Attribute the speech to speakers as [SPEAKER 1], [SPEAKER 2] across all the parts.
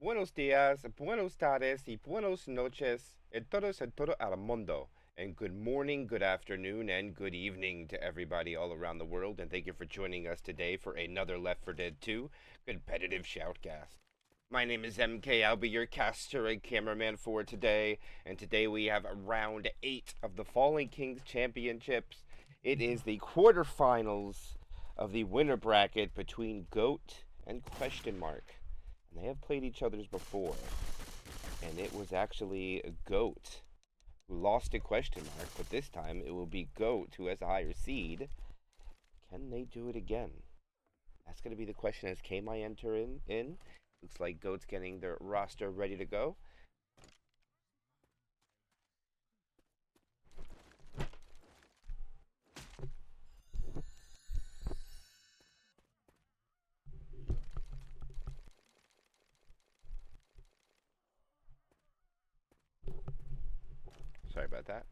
[SPEAKER 1] Buenos días, buenos tardes, y buenos noches, en todo el mundo. And good morning, good afternoon, and good evening to everybody all around the world. And thank you for joining us today for another Left 4 Dead 2 competitive shoutcast. My name is MK. I'll be your caster and cameraman for today. And today we have round 8 of the Fallen Kings Championships. It is the quarterfinals of the winner bracket between Goat and Question Mark. And they have played each other's before. And it was actually Goat who lost to Question Mark, but this time it will be Goat who has a higher seed. Can they do it again? That's going to be the question as K-My enter in. Looks like Goat's getting their roster ready to go. Sorry about that.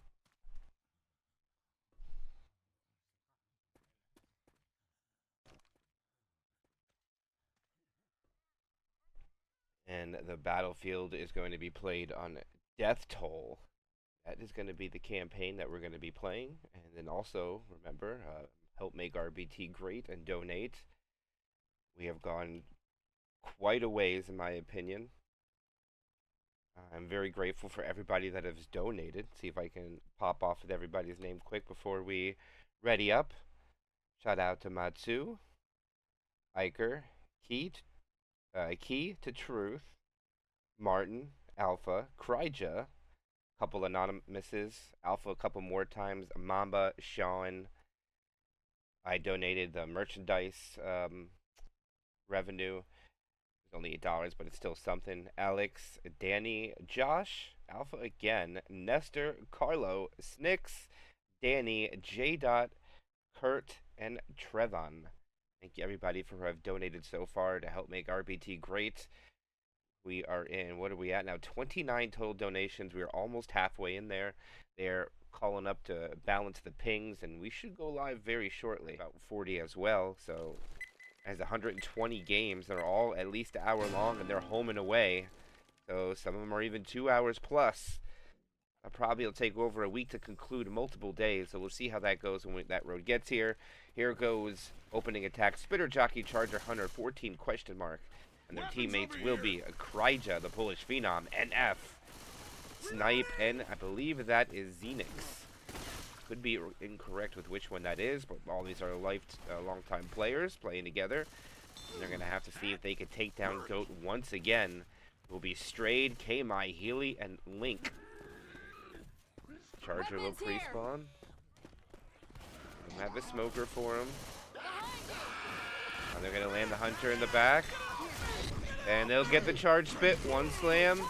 [SPEAKER 1] And the battlefield is going to be played on Death Toll. That is going to be the campaign that we're going to be playing. And then also, remember, help make RBT great and donate. We have gone quite a ways, in my opinion. I'm very grateful for everybody that has donated. See if I can pop off with everybody's name quick before we ready up. Shout out to Matsu, Iker, Key to Truth, Martin, Alpha, Kryja, couple anonymouses, Alpha a couple more times, Mamba, Sean. I donated the merchandise revenue. It's only $8, but it's still something. Alex, Danny, Josh, Alpha again, Nestor, Carlo, Snicks, Danny, J. Dot, Kurt, and Trevon. Thank you everybody for who have donated so far to help make RBT great. We are in, what are we at now? 29 total donations. We are almost halfway in there. They're calling up to balance the pings, and we should go live very shortly. About 40 as well, so has 120 games. They're all at least an hour long, and they're home and away. So some of them are even 2 hours plus. Probably will take over a week to conclude multiple days, so we'll see how that goes when that road gets here. Here goes opening attack. Spitter Jockey, Charger, Hunter, 14 question mark. And their teammates will be Kryja, the Polish Phenom, NF, Snipe, and I believe that is Xenix. Could be incorrect with which one that is, but all these are long-time players playing together. And they're going to have to see if they can take down Goat once again. It will be Strayed, K-My, Healy, and Link. Charger will pre-spawn. Have a smoker for him. And they're going to land the Hunter in the back. And they'll get the charge spit. One slam.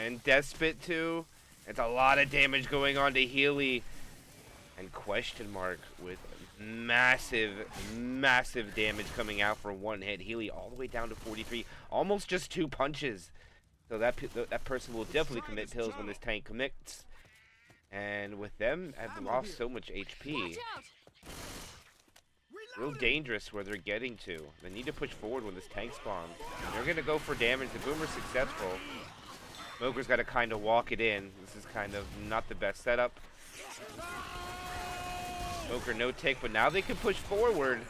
[SPEAKER 1] And death spit too. It's a lot of damage going on to Healy. And question mark with massive damage coming out for one hit. Healy all the way down to 43. Almost just 2 punches. So that person will definitely commit pills when this tank commits. And with them, have lost so much HP. Real dangerous where they're getting to. They need to push forward when this tank spawns. And they're going to go for damage. The Boomer's successful. Smoker's got to kind of walk it in. This is kind of not the best setup. Smoker no tick, but now they can push forward.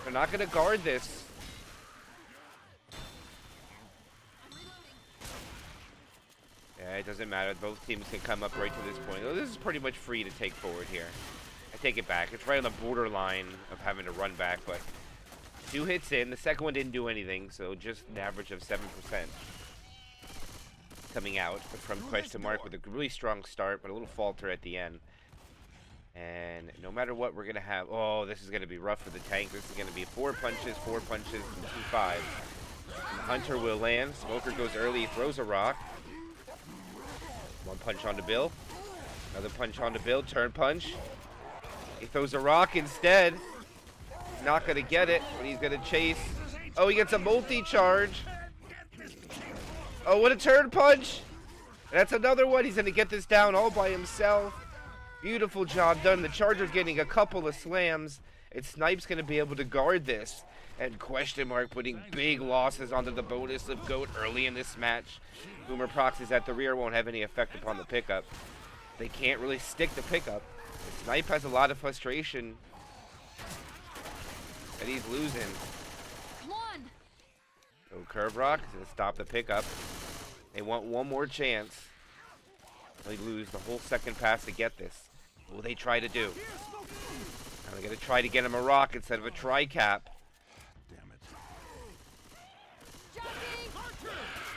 [SPEAKER 1] They're not going to guard this. Yeah, it doesn't matter. Both teams can come up right to this point. This is pretty much free to take forward here. I take it back. It's right on the borderline of having to run back, but 2 hits in. The second one didn't do anything, so just an average of 7% coming out from question mark with a really strong start, but a little falter at the end. And no matter what, we're going to have... Oh, this is going to be rough for the tank. This is going to be 4 punches, and 2 5s. And the Hunter will land. Smoker goes early. He throws a rock. 1 punch onto Bill. Another punch onto Bill. Turn punch. He throws a rock instead. He's not going to get it, but he's going to chase. Oh, he gets a multi-charge. Oh, what a turn punch. That's another one. He's going to get this down all by himself. Beautiful job done. The Charger's getting a couple of slams. And Snipe's going to be able to guard this. And question mark putting big losses onto the bonus of GOAT early in this match. Boomer proxies at the rear won't have any effect upon the pickup. They can't really stick the pickup. Snipe has a lot of frustration. And he's losing.
[SPEAKER 2] Come on.
[SPEAKER 1] So Curve Rock is going to stop the pickup. They want one more chance. They lose the whole second pass to get this. What will they try to do? Now they're going to try to get him a rock instead of a tri-cap.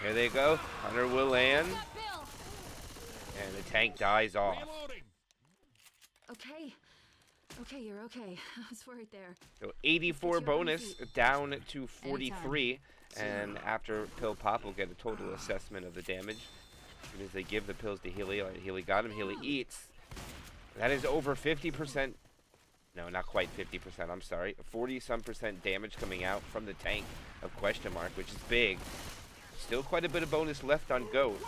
[SPEAKER 1] Here they go. Hunter will land. And the tank dies off.
[SPEAKER 2] Okay. Okay, you're okay. I was worried there.
[SPEAKER 1] So 84 bonus down to 43. And after pill pop, we'll get a total assessment of the damage. As soon as they give the pills to Healy. Healy got him. Healy eats. That is over 50%. No, not quite 50%. I'm sorry. 40-some% damage coming out from the tank of question mark, which is big. Still quite a bit of bonus left on GOAT.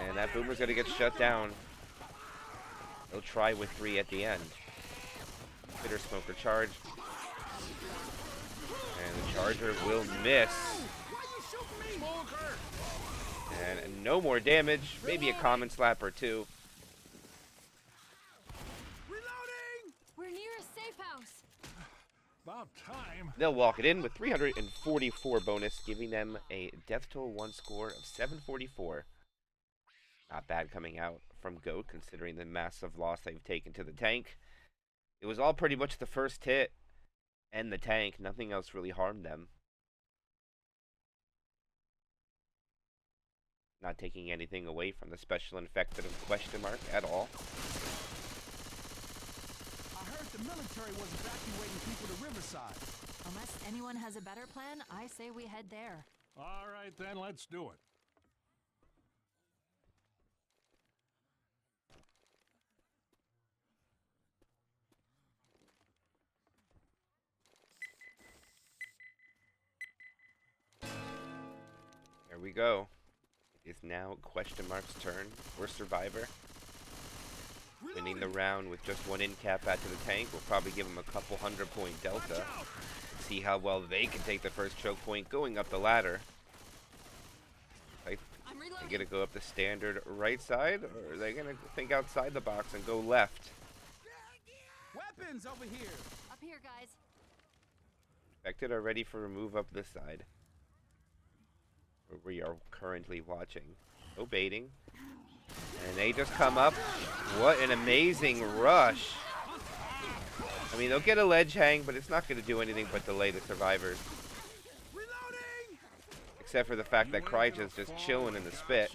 [SPEAKER 1] And that Boomer's going to get shut down. They'll try with 3 at the end. Bitter Smoker charge. And the charger will miss. And no more damage. Maybe a common slap or two.
[SPEAKER 2] We're near a safe house.
[SPEAKER 3] About time.
[SPEAKER 1] They'll walk it in with 344 bonus, giving them a death toll 1 score of 744. Not bad coming out from GOAT, considering the massive loss they've taken to the tank. It was all pretty much the first hit and the tank. Nothing else really harmed them. Not taking anything away from the special infected of question mark at all.
[SPEAKER 3] I heard the military was evacuating people to Riverside.
[SPEAKER 2] Unless anyone has a better plan, I say we head there.
[SPEAKER 3] All right, then, let's do it.
[SPEAKER 1] Here we go. It is now question mark's turn for Survivor. Winning the round with just 1 in cap out to the tank will probably give them a couple 100-point delta. See how well they can take the first choke point going up the ladder. They're going to go up the standard right side, or are they going to think outside the box and go left?
[SPEAKER 3] Weapons over here.
[SPEAKER 2] Up here, guys.
[SPEAKER 1] Infected are ready for a move up this side, where we are currently watching. No baiting. And they just come up. What an amazing rush. I mean, they'll get a ledge hang, but it's not going to do anything but delay the survivors. Except for the fact that Kryja's just chilling in the spit.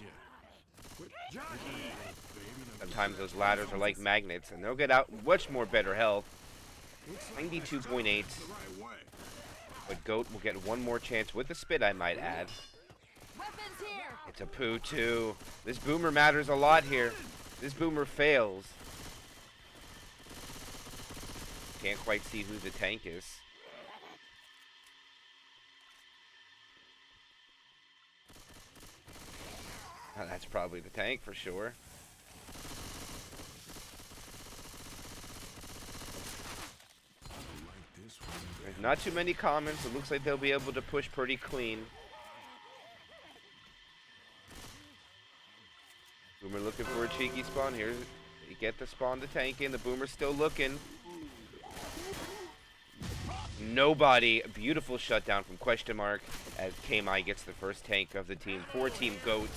[SPEAKER 1] Sometimes those ladders are like magnets, and they'll get out much more better health. 92.8. But GOAT will get one more chance with the spit, I might add. It's a poo too. This Boomer matters a lot here. This Boomer fails. Can't quite see who the tank is. Oh, that's probably the tank for sure. There's not too many comments. It looks like they'll be able to push pretty clean. Boomer looking for a cheeky spawn here. You get the spawn to tank in. The Boomer's still looking. Nobody. Beautiful shutdown from question mark as KMI gets the first tank of the team. 4 Team GOAT.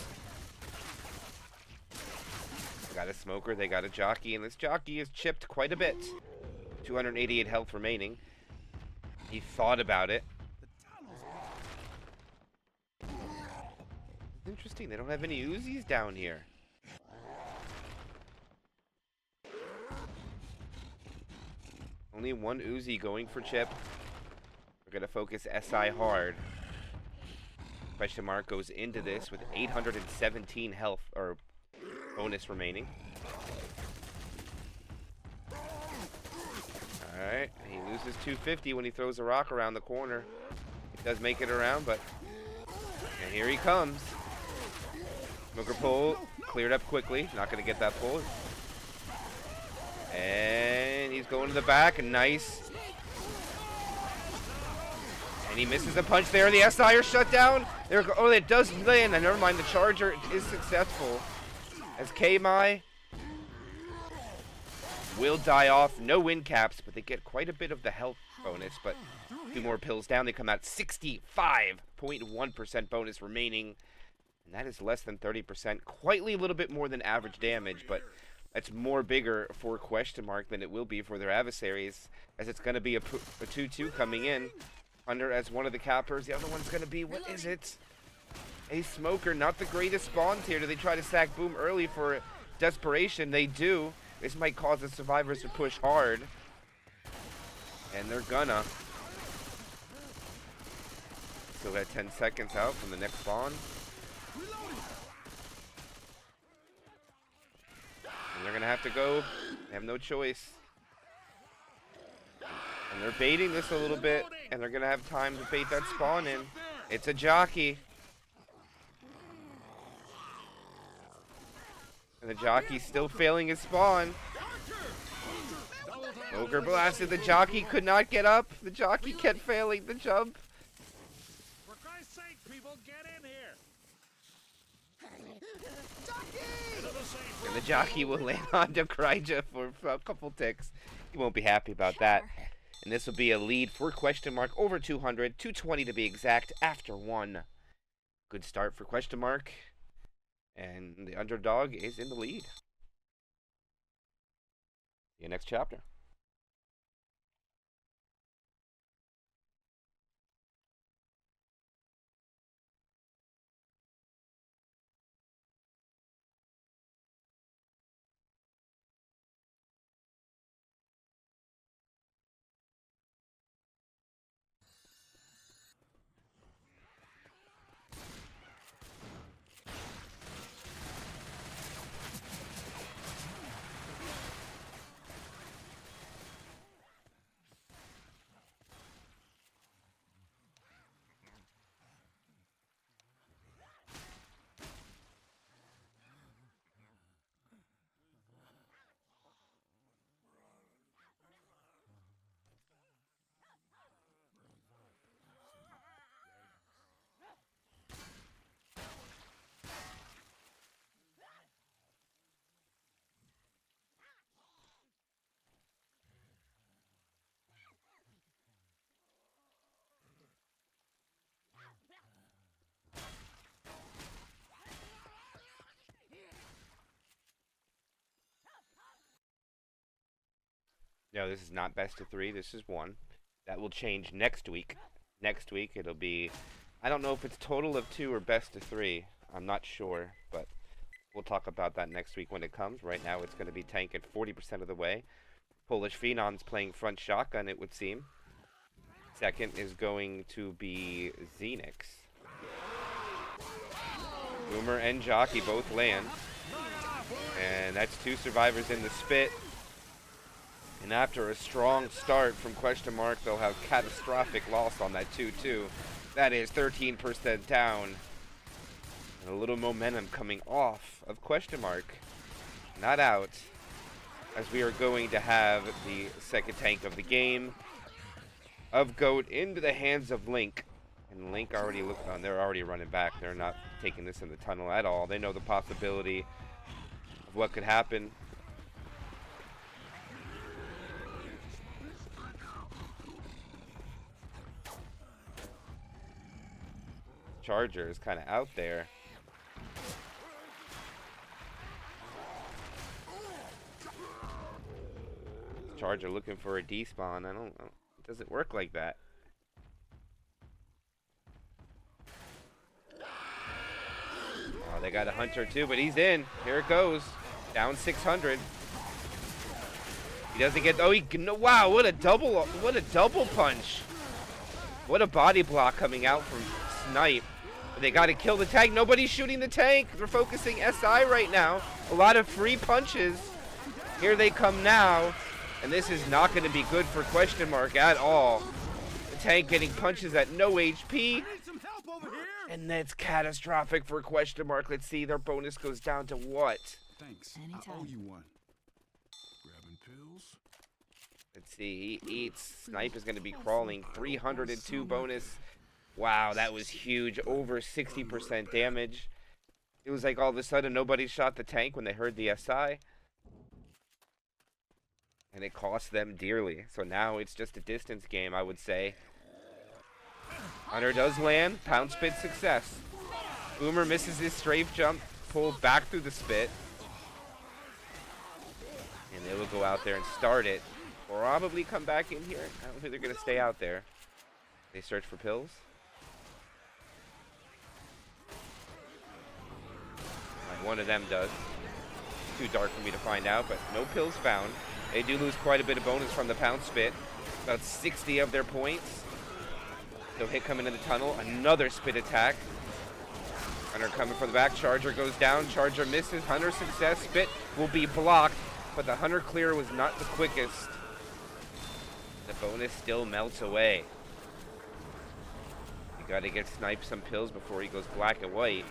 [SPEAKER 1] Got a smoker. They got a jockey. And this jockey is chipped quite a bit. 288 health remaining. He thought about it. Interesting. They don't have any Uzis down here. Only 1 Uzi going for chip. We're going to focus SI hard. Question mark goes into this with 817 health, or bonus remaining. Alright, he loses 250 when he throws a rock around the corner. He does make it around, but... And here he comes. Smoker pull, cleared up quickly. Not going to get that pull. And he's going to the back. A nice And he misses a punch there. The SI are shut down. There, oh, it does land. And never mind, the Charger is successful. As K-Mai will die off. No win caps, but they get quite a bit of the health bonus. But 2 more pills down. They come out 65.1% bonus remaining. And that is less than 30%. Quite a little bit more than average damage, but that's more bigger for Question Mark than it will be for their adversaries, as it's going to be a 2-2 coming in. Hunter as one of the cappers. The other one's going to be, what is it? A Smoker. Not the greatest spawns here. Do they try to sack Boom early for desperation? They do. This might cause the survivors to push hard. And they're gonna. Still got 10 seconds out from the next spawn. And they're gonna have to go. They have no choice. And they're baiting this a little bit, and they're gonna have time to bait that spawn in. It's a jockey. And the jockey's still failing his spawn. Ogre blasted. The jockey could not get up. The jockey kept failing the jump.
[SPEAKER 3] For Christ's sake, people, get in here.
[SPEAKER 1] And the jockey will land on Kryja for a couple ticks. He won't be happy about that. And this will be a lead for Question Mark over 200, 220 to be exact, after 1. Good start for Question Mark. And the underdog is in the lead. See you next chapter. No, this is not best of 3. This is 1. That will change next week. Next week it'll be, I don't know if it's total of 2 or best of 3. I'm not sure, but we'll talk about that next week when it comes. Right now it's going to be Tank at 40% of the way. Polish Phenoms playing front shotgun, it would seem. Second is going to be Xenix. Boomer and Jockey both land. And that's 2 survivors in the spit. And after a strong start from Question Mark, they'll have catastrophic loss on that 2-2. That is 13% down. And a little momentum coming off of Question Mark. Not out. As we are going to have the second tank of the game of GOAT into the hands of Link. And Link already looked on. They're already running back. They're not taking this in the tunnel at all. They know the possibility of what could happen. Charger is kind of out there. Charger looking for a despawn. I don't know. It doesn't work like that. Oh, they got a Hunter too, but he's in. Here it goes. Down 600. He doesn't get. Oh, no, wow! What a double! What a double punch! What a body block coming out from Snipe. They got to kill the tank. Nobody's shooting the tank. They're focusing SI right now. A lot of free punches. Here they come now. And this is not going to be good for Question Mark at all. The tank getting punches at no HP. And that's catastrophic for Question Mark. Let's see. Their bonus goes down to what?
[SPEAKER 3] Thanks.
[SPEAKER 2] Anytime.
[SPEAKER 3] I owe you one. Grabbing pills?
[SPEAKER 1] Let's see. He eats. Snipe is going to be crawling. 302 bonus. Wow, that was huge. Over 60% damage. It was like all of a sudden nobody shot the tank when they heard the SI. And it cost them dearly. So now it's just a distance game, I would say. Hunter does land. Pound spit success. Boomer misses his strafe jump. Pulled back through the spit. And they will go out there and start it. Probably come back in here. I don't think they're going to stay out there. They search for pills. Like one of them does. Too dark for me to find out, but no pills found. They do lose quite a bit of bonus from the pound spit. About 60 of their points. So hit coming in the tunnel. Another spit attack. Hunter coming from the back. Charger goes down. Charger misses. Hunter success. Spit will be blocked. But the Hunter clear was not the quickest. The bonus still melts away. You gotta get Snipe some pills before he goes black and white.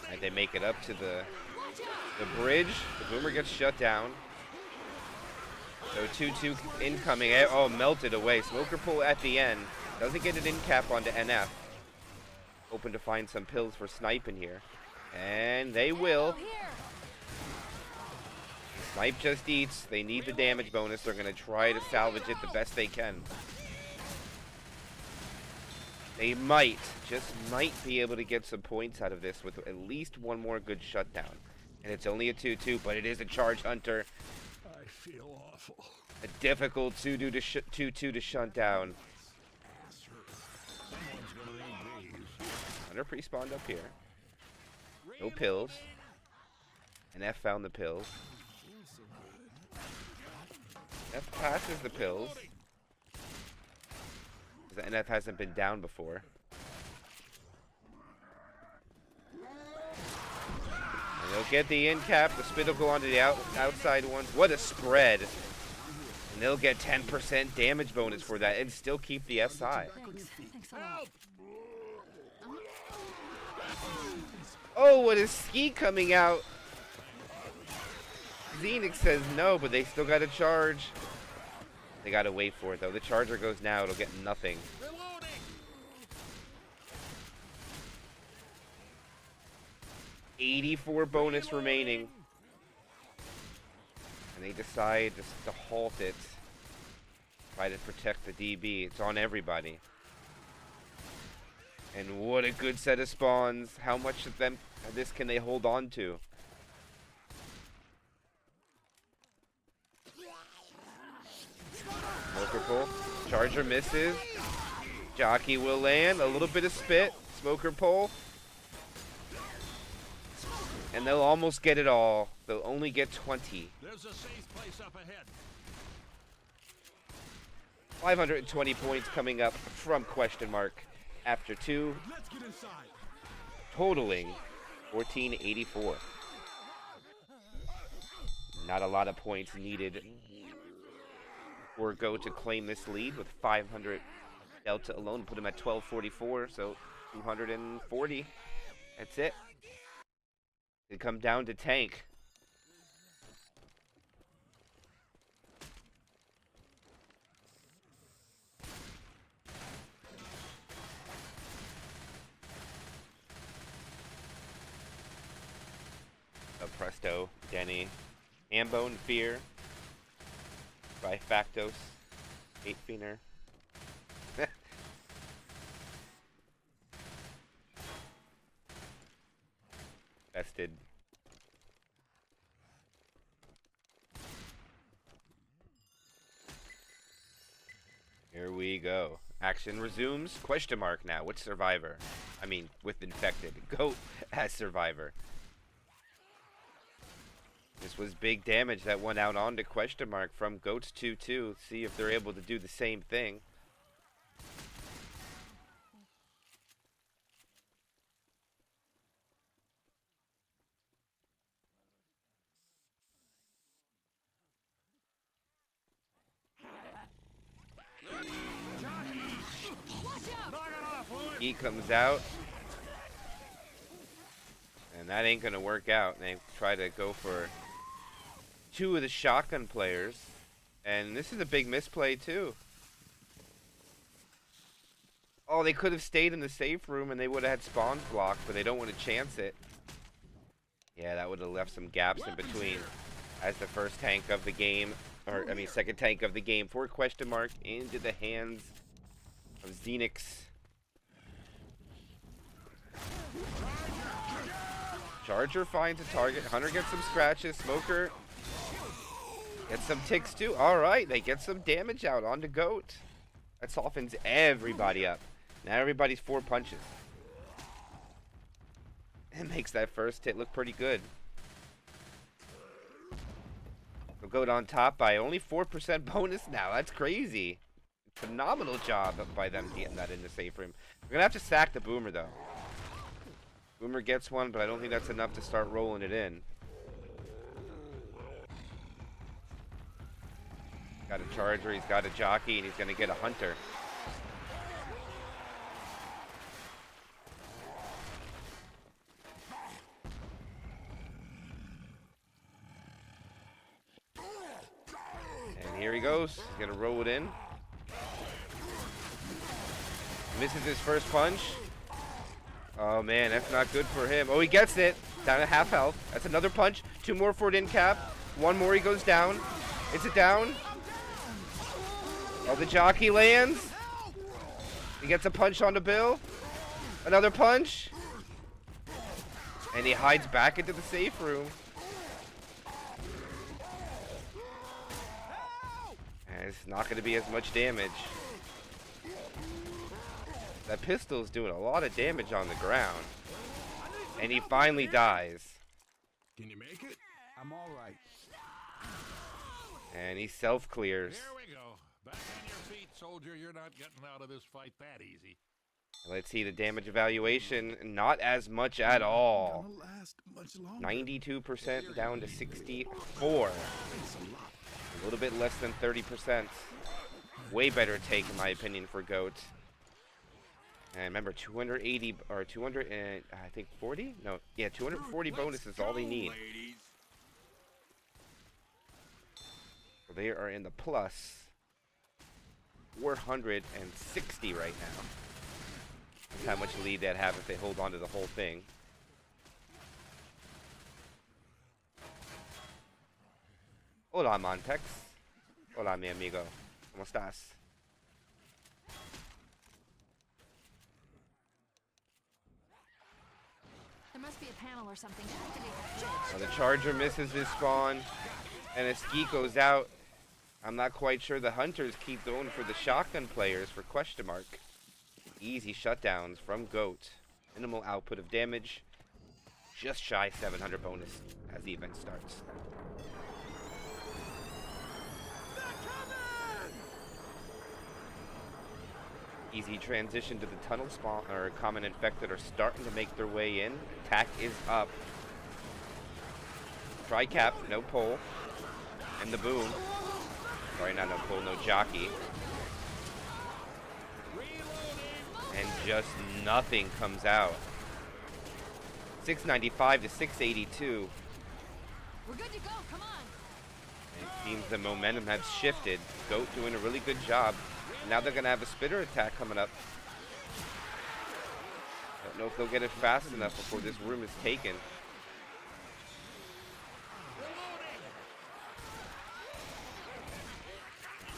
[SPEAKER 1] And they make it up to the bridge. The Boomer gets shut down. So 2-2 incoming. Oh, melted away. Smoker pull at the end. Doesn't get an in cap onto NF. Hoping to find some pills for Snipe in here. And they will. Snipe just eats. They need the damage bonus. They're going to try to salvage it the best they can. They might, just might be able to get some points out of this with at least one more good shutdown. And it's only a 2-2, but it is a charge Hunter.
[SPEAKER 3] I feel awful.
[SPEAKER 1] A difficult 2-2 to shut down. Hunter pre-spawned up here. No pills. And F found the pills. F passes the pills. The NF hasn't been down before. And they'll get the in cap. The spit will go onto the outside ones. What a spread. And they'll get 10% damage bonus for that and still keep the SI.
[SPEAKER 2] Thanks a lot.
[SPEAKER 1] Oh, what is Ski coming out? Xenix says no, but they still got to charge. They got to wait for it, though. The charger goes now. It'll get nothing. 84 bonus remaining. And they decide just to halt it. Try to protect the DB. It's on everybody. And what a good set of spawns. How much of this can they hold on to? Smoker pull. Charger misses. Jockey will land. A little bit of spit. Smoker pull. And they'll almost get it all. They'll only get 20.
[SPEAKER 3] There's a safe place up ahead.
[SPEAKER 1] 520 points coming up from question mark after 2.
[SPEAKER 3] Let's get inside.
[SPEAKER 1] Totaling 1484. Not a lot of points needed for Go to claim this lead with 500 Delta alone. Put him at 1244, so 240. That's it. They come down to tank. Presto, Denny, Ambo and Fear, Trifactos, 8-Feener. Vested. Here we go. Action resumes. Question mark now. What's Survivor? I mean, with Infected. Goat as Survivor. This was big damage that went out onto question mark from Goats 2-2. See if they're able to do the same thing. Heat comes out. And that ain't gonna work out. They try to go for two of the shotgun players. And this is a big misplay too. Oh, they could have stayed in the safe room and they would have had spawns blocked, but they don't want to chance it. Yeah, that would have left some gaps in between as the first tank of the game, or I mean second tank of the game for question mark into the hands of Xenix. Charger finds a target. Hunter gets some scratches. Smoker gets some ticks too. Alright, they get some damage out onto Goat. That softens everybody up. Now everybody's 4 punches. It makes that first hit look pretty good. So Goat on top by only 4% bonus now. That's crazy. Phenomenal job by them getting that in the safe room. We're going to have to sack the Boomer though. Boomer gets one, but I don't think that's enough to start rolling it in. Got a Charger, he's got a Jockey, and he's going to get a Hunter. And here he goes. He's going to roll it in. Misses his first punch. Oh man, that's not good for him. Oh, he gets it. Down to half health. That's another punch. 2 more for it in cap. 1 more, he goes down. Is it down? Oh, the Jockey lands. He gets a punch on the Bill. Another punch. And he hides back into the safe room. And it's not going to be as much damage. That pistol's doing a lot of damage on the ground. And he finally dies.
[SPEAKER 3] Can you make it? I'm all right.
[SPEAKER 1] And he self-clears.
[SPEAKER 4] Here we go. Back on your feet, soldier. You're not getting out of this fight that easy.
[SPEAKER 1] Let's see the damage evaluation. Not as much at all.
[SPEAKER 3] Gonna last much longer.
[SPEAKER 1] 92% down to 64. A little bit less than 30%. Way better take, in my opinion, for Goat. And remember, 280 or 200 and I think 40? No, yeah, 240 bonus is all they need. So they are in the plus 460 right now. That's how much lead they'd have if they hold on to the whole thing. Hola, Montex. Hola, mi amigo. ¿Cómo estás?
[SPEAKER 2] There must be a panel or something to activate that bridge.
[SPEAKER 1] Now the Charger misses his spawn, and a Skeet goes out. I'm not quite sure the Hunters keep going for the shotgun players for question mark. Easy shutdowns from Goat. Minimal output of damage. Just shy 700 bonus as the event starts. Easy transition to the tunnel spawn, or common infected are starting to make their way in. Attack is up. Try cap, no pull. And the boom. Sorry, not no pull, no Jockey. And just nothing comes out. 695 to 682.
[SPEAKER 2] We're good to go. Come on.
[SPEAKER 1] It seems the momentum has shifted. Goat doing a really good job. Now they're going to have a spitter attack coming up. Don't know if they'll get it fast enough before this room is taken.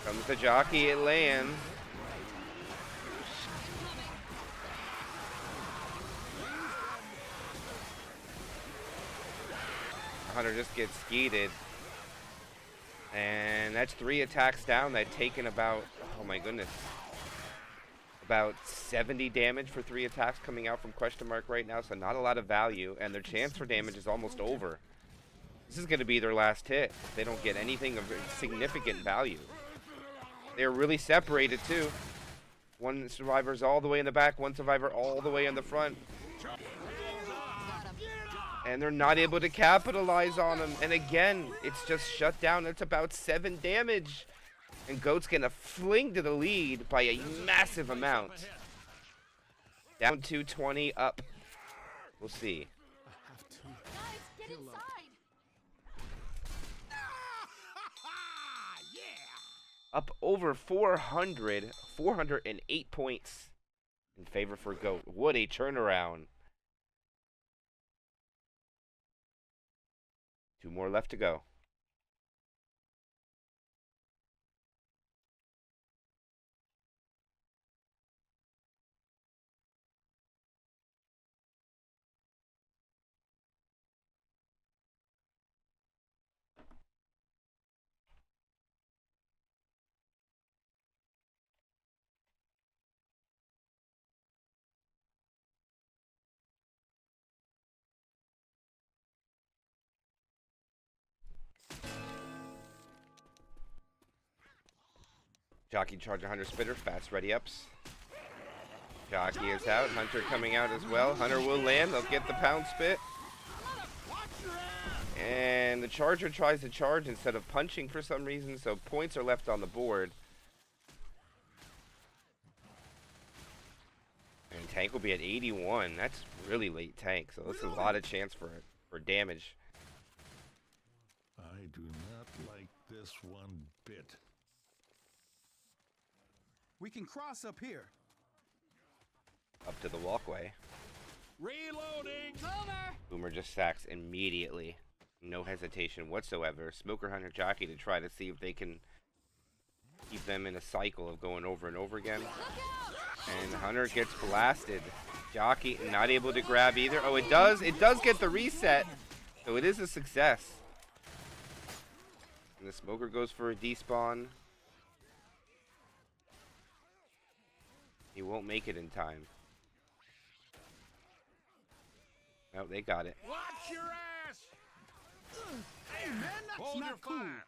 [SPEAKER 1] Comes the Jockey, it lands. Hunter just gets skeeted. And that's 3 attacks down. They've taken about, oh my goodness, about 70 damage for 3 attacks coming out from question mark right now, so not a lot of value, and their chance for damage is almost over. This is going to be their last hit if they don't get anything of significant value. They're really separated too. One survivor's all the way in the back, one survivor all the way in the front. And they're not able to capitalize on him. And again, it's just shut down. That's about 7 damage. And Goat's going to fling to the lead by a massive amount. Down 220, up. We'll see.
[SPEAKER 3] I have to.
[SPEAKER 2] Guys, get inside.
[SPEAKER 4] Yeah!
[SPEAKER 1] Up over 400, 408 points in favor for GOAT. What a turnaround. 2 more left to go. Jockey charge 100 spitter, fast ready ups. Jockey is out, Hunter coming out as well. Hunter will land, they'll get the pound spit. And the charger tries to charge instead of punching for some reason, so points are left on the board. And tank will be at 81. That's really late tank, so this is a lot of chance for damage.
[SPEAKER 4] I do not like this one bit.
[SPEAKER 3] We can cross up here.
[SPEAKER 1] Up to the walkway.
[SPEAKER 4] Reloading!
[SPEAKER 1] Boomer just sacks immediately. No hesitation whatsoever. Smoker, Hunter, Jockey to try to see if they can keep them in a cycle of going over and over again. And Hunter gets blasted. Jockey not able to grab either. Oh, it does. It does get the reset. So it is a success. And the Smoker goes for a despawn. He won't make it in time. Oh, they got it.
[SPEAKER 4] Watch your ass!
[SPEAKER 3] Hey, man, that's
[SPEAKER 4] Hold your
[SPEAKER 3] not cool.
[SPEAKER 4] fire!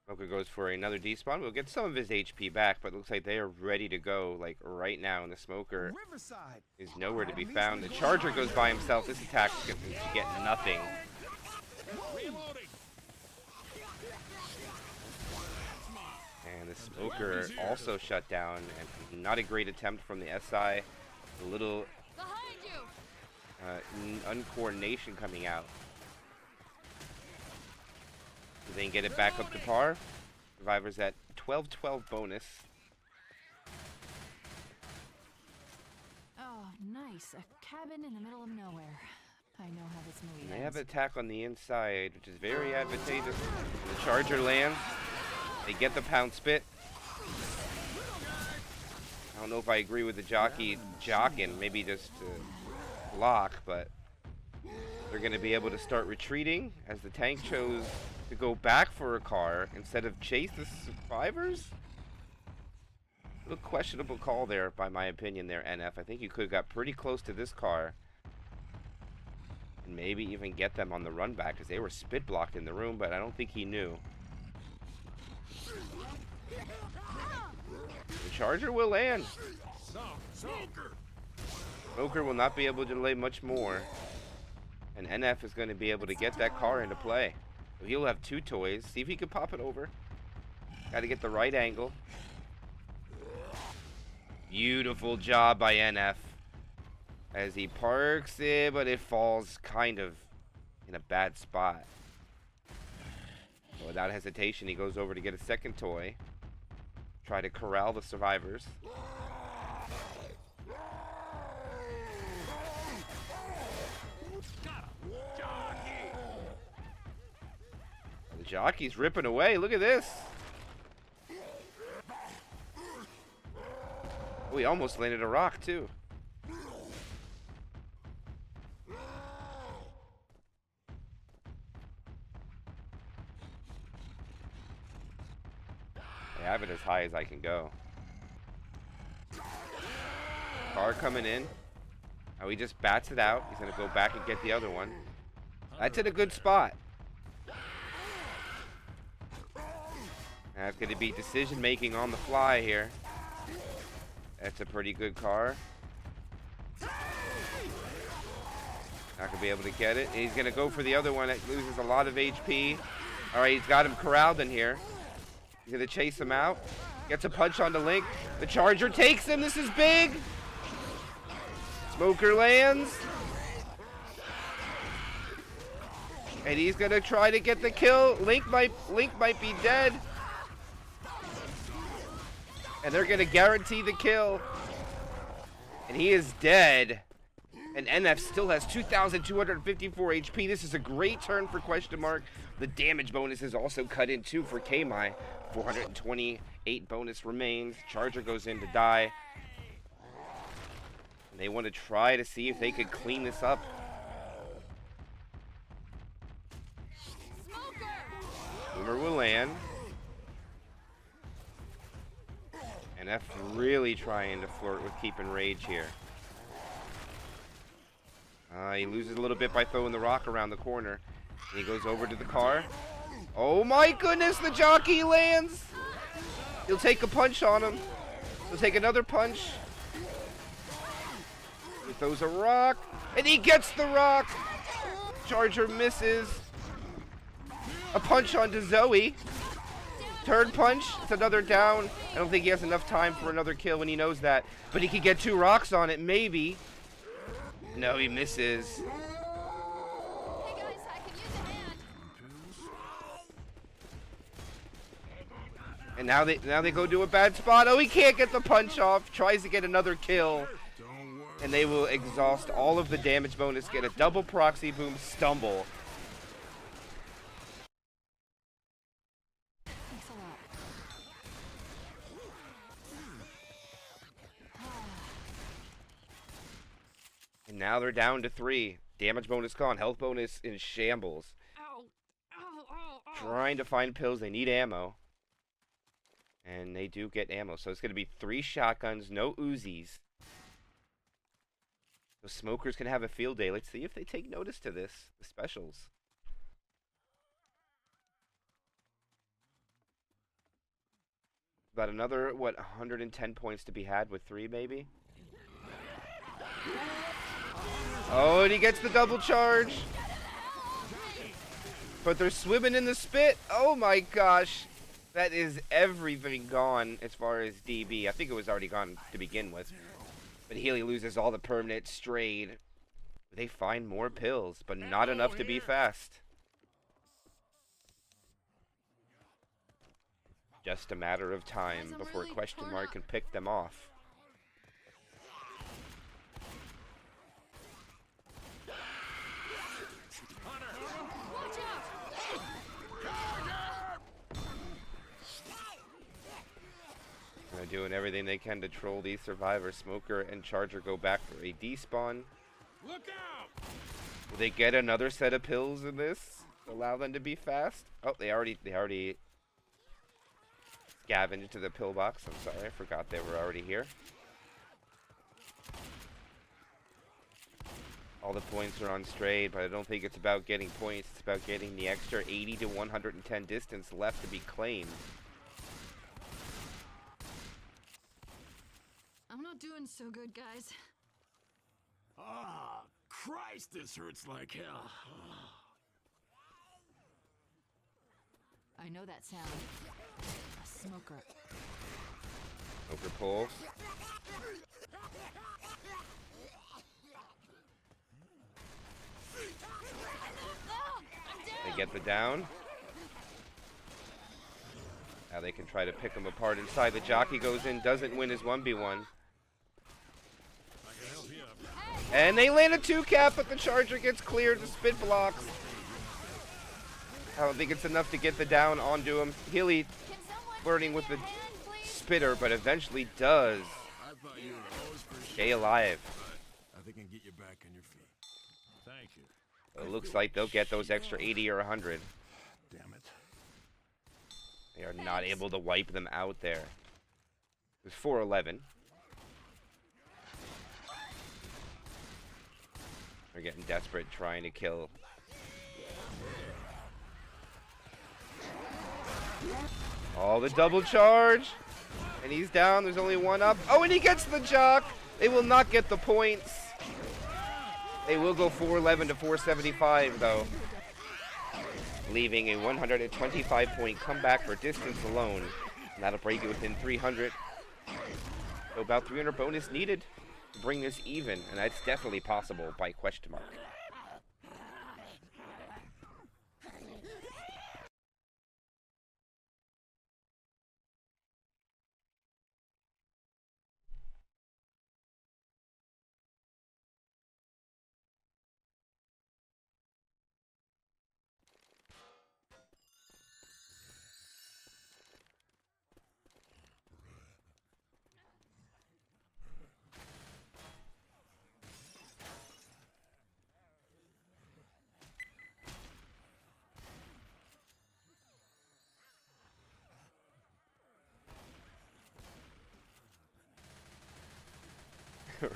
[SPEAKER 1] Smoker goes for another despawn. We'll get some of his HP back, but it looks like they are ready to go, like, right now. And the Smoker
[SPEAKER 3] Riverside.
[SPEAKER 1] is nowhere to be found. The Charger goes by himself. This attack's going to get nothing.
[SPEAKER 4] Reloading!
[SPEAKER 1] And the Smoker also shut down. And not a great attempt from the SI. A little
[SPEAKER 2] Behind you.
[SPEAKER 1] uncoordination coming out. Do they get it back up to par? Survivors at 12-12 bonus.
[SPEAKER 2] Oh, nice. A cabin in the middle of nowhere. I know how this movie
[SPEAKER 1] And they
[SPEAKER 2] ends.
[SPEAKER 1] have an attack on the inside, which is very advantageous. The Charger lands. They get the pound spit. I don't know if I agree with the Jockey jocking, maybe just block, but they're going to be able to start retreating as the tank chose to go back for a car instead of chase the survivors. A little questionable call there, by my opinion there, NF. I think you could have got pretty close to this car and maybe even get them on the run back because they were spit blocked in the room, but I don't think he knew. The Charger will land.
[SPEAKER 4] Smoker!
[SPEAKER 1] Smoker will not be able to delay much more. And NF is going to be able to get that car into play. So he'll have 2 toys. See if he can pop it over. Got to get the right angle. Beautiful job by NF. As he parks it, but it falls kind of in a bad spot. So without hesitation, he goes over to get a second toy. Try to corral the survivors. The Jockey's ripping away. Look at this. Oh, he almost landed a rock, too. I have it as high as I can go. Car coming in. Oh, he just bats it out. He's going to go back and get the other one. That's in a good spot. That's going to be decision making on the fly here. That's a pretty good car. Not going to be able to get it. He's going to go for the other one. It loses a lot of HP. All right, he's got him corralled in here. He's going to chase him out. Gets a punch on the link. The Charger takes him. This is big. Smoker lands. And he's gonna try to get the kill. Link might be dead. And they're gonna guarantee the kill. And he is dead. And NF still has 2,254 HP. This is a great turn for Question Mark. The damage bonus is also cut in too for K-Mai. 428 bonus remains. Charger goes in to die. And they want to try to see if they could clean this up. Boomer will land. NF really trying to flirt with keeping rage here. He loses a little bit by throwing the rock around the corner. And he goes over to the car. Oh my goodness, the jockey lands! He'll take a punch on him. He'll take another punch. He throws a rock. And he gets the rock! Charger misses. A punch onto Zoe. Third punch. It's another down. I don't think he has enough time for another kill when he knows that. But he could get 2 rocks on it, maybe. No, he misses.
[SPEAKER 2] Hey guys, I can use a hand.
[SPEAKER 1] And now they go to a bad spot. Oh, he can't get the punch off. Tries to get another kill. And they will exhaust all of the damage bonus. Get a double proxy boom stumble.
[SPEAKER 2] Thanks a lot.
[SPEAKER 1] And now they're down to 3. Damage bonus gone. Health bonus in shambles.
[SPEAKER 2] Ow. Ow, ow, ow.
[SPEAKER 1] Trying to find pills. They need ammo. And they do get ammo. So it's going to be 3 shotguns, no Uzis. The smokers can have a field day. Let's see if they take notice to this. The specials. About another, what, 110 points to be had with 3 maybe? Oh, and he gets the double charge. But they're swimming in the spit. Oh my gosh. That is everything gone as far as DB. I think it was already gone to begin with. But Healy loses all the permanent strayed. They find more pills, but not enough to be fast. Just a matter of time before Question Mark can pick them off.
[SPEAKER 2] Watch out!
[SPEAKER 1] They're doing everything they can to troll these survivors. Smoker and Charger go back for a despawn.
[SPEAKER 4] Look out!
[SPEAKER 1] Will they get another set of pills in this? Allow them to be fast? Oh, they already scavenged to the pillbox. I'm sorry, I forgot they were already here. All the points are on strayed, but I don't think it's about getting points. It's about getting the extra 80 to 110 distance left to be claimed.
[SPEAKER 2] I'm not doing so good, guys.
[SPEAKER 3] Ah, Christ, this hurts like hell.
[SPEAKER 2] I know that sound. A smoker.
[SPEAKER 1] Smoker pull. They get the down. Now they can try to pick them apart inside. The jockey goes in, doesn't win his 1v1. And they land a 2-cap, but the Charger gets cleared. The spit blocks. I don't think it's enough to get the down onto him. Healy
[SPEAKER 2] Can someone
[SPEAKER 1] flirting with
[SPEAKER 2] give
[SPEAKER 1] the
[SPEAKER 2] me a hand, please?
[SPEAKER 1] spitter, but eventually does
[SPEAKER 3] I thought you were always for
[SPEAKER 1] stay alive.
[SPEAKER 3] I think I can get you back on your feet.
[SPEAKER 4] Thank you.
[SPEAKER 1] It looks like they'll get those extra 80 or 100.
[SPEAKER 3] Damn it.
[SPEAKER 1] They are not able to wipe them out there. It was 411. They're getting desperate, trying to kill. Oh, the double charge. And he's down. There's only one up. Oh, and he gets the jock. They will not get the points. They will go 411 to 475, though. Leaving a 125-point comeback for distance alone. And that'll break it within 300. So about 300 bonus needed to bring this even, and that's definitely possible by question mark.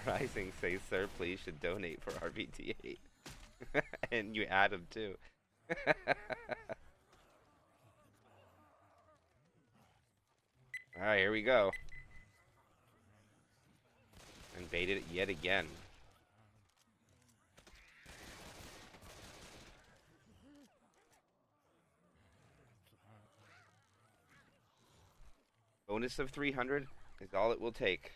[SPEAKER 1] Rising says, sir, please should donate for RBT8. And you add him too. Alright, here we go. Invaded it yet again. Bonus of 300 is all it will take.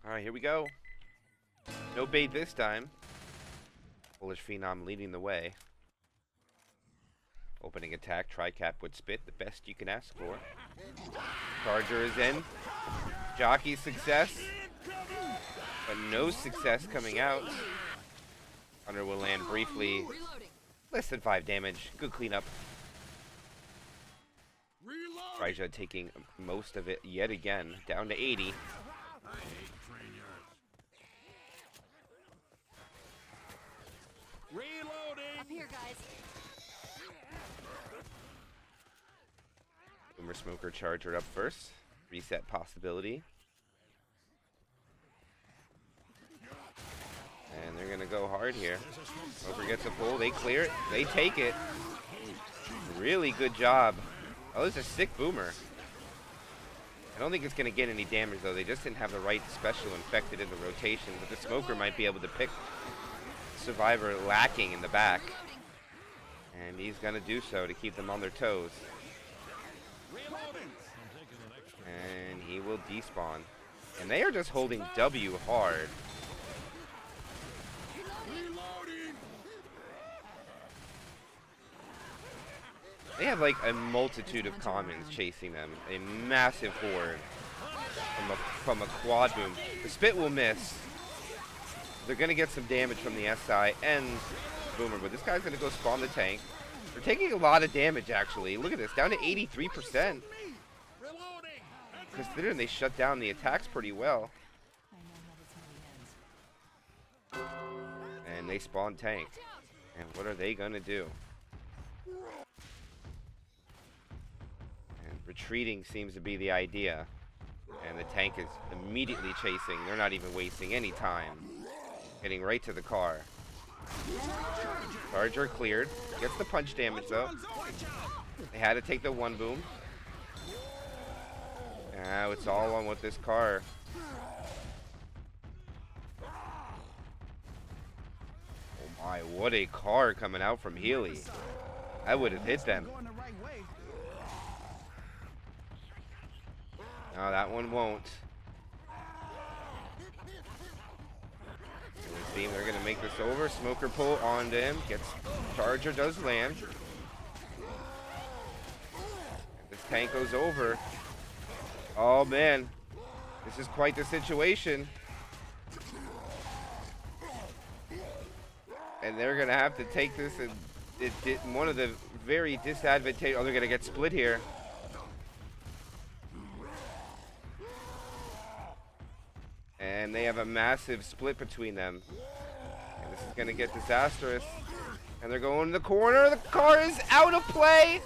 [SPEAKER 1] Alright, here we go. No bait this time. Polish Phenom leading the way. Opening attack, Tricap would spit, the best you can ask for. Charger is in. Jockey success. But no success coming out. Hunter will land briefly. Less than 5 damage. Good cleanup. Raija taking most of it yet again. Down to 80.
[SPEAKER 2] Up here, guys.
[SPEAKER 1] Boomer Smoker Charger up first. Reset possibility. And they're going to go hard here. Smoker gets a pull. They clear it. They take it. Really good job. Oh, this is a sick Boomer. I don't think it's going to get any damage, though. They just didn't have the right special infected in the rotation. But the Smoker might be able to pick Survivor lacking in the back. And he's going to do so to keep them on their toes. And he will despawn. And they are just holding W hard. They have like a multitude of commons chasing them. A massive horde from a quad boom. The spit will miss. They're going to get some damage from the SI and Boomer, but this guy's going to go spawn the tank. They're taking a lot of damage, actually. Look at this, down to 83%. Considering they shut down the attacks pretty well. And they spawn tank. And what are they going to do? And retreating seems to be the idea. And the tank is immediately chasing. They're not even wasting any time. Getting right to the car. Charger cleared. Gets the punch damage though. They had to take the one boom. Now it's all on with this car. Oh my, what a car coming out from Healy. I would have hit them. No, that one won't. They're going to make this over. Smoker pull onto him. Gets Charger does land. This tank goes over. Oh man, this is quite the situation. And they're going to have to take this and one of the very disadvantageous. Oh, they're going to get split here. And they have a massive split between them. And this is going to get disastrous. And they're going to the corner. The car is out of play.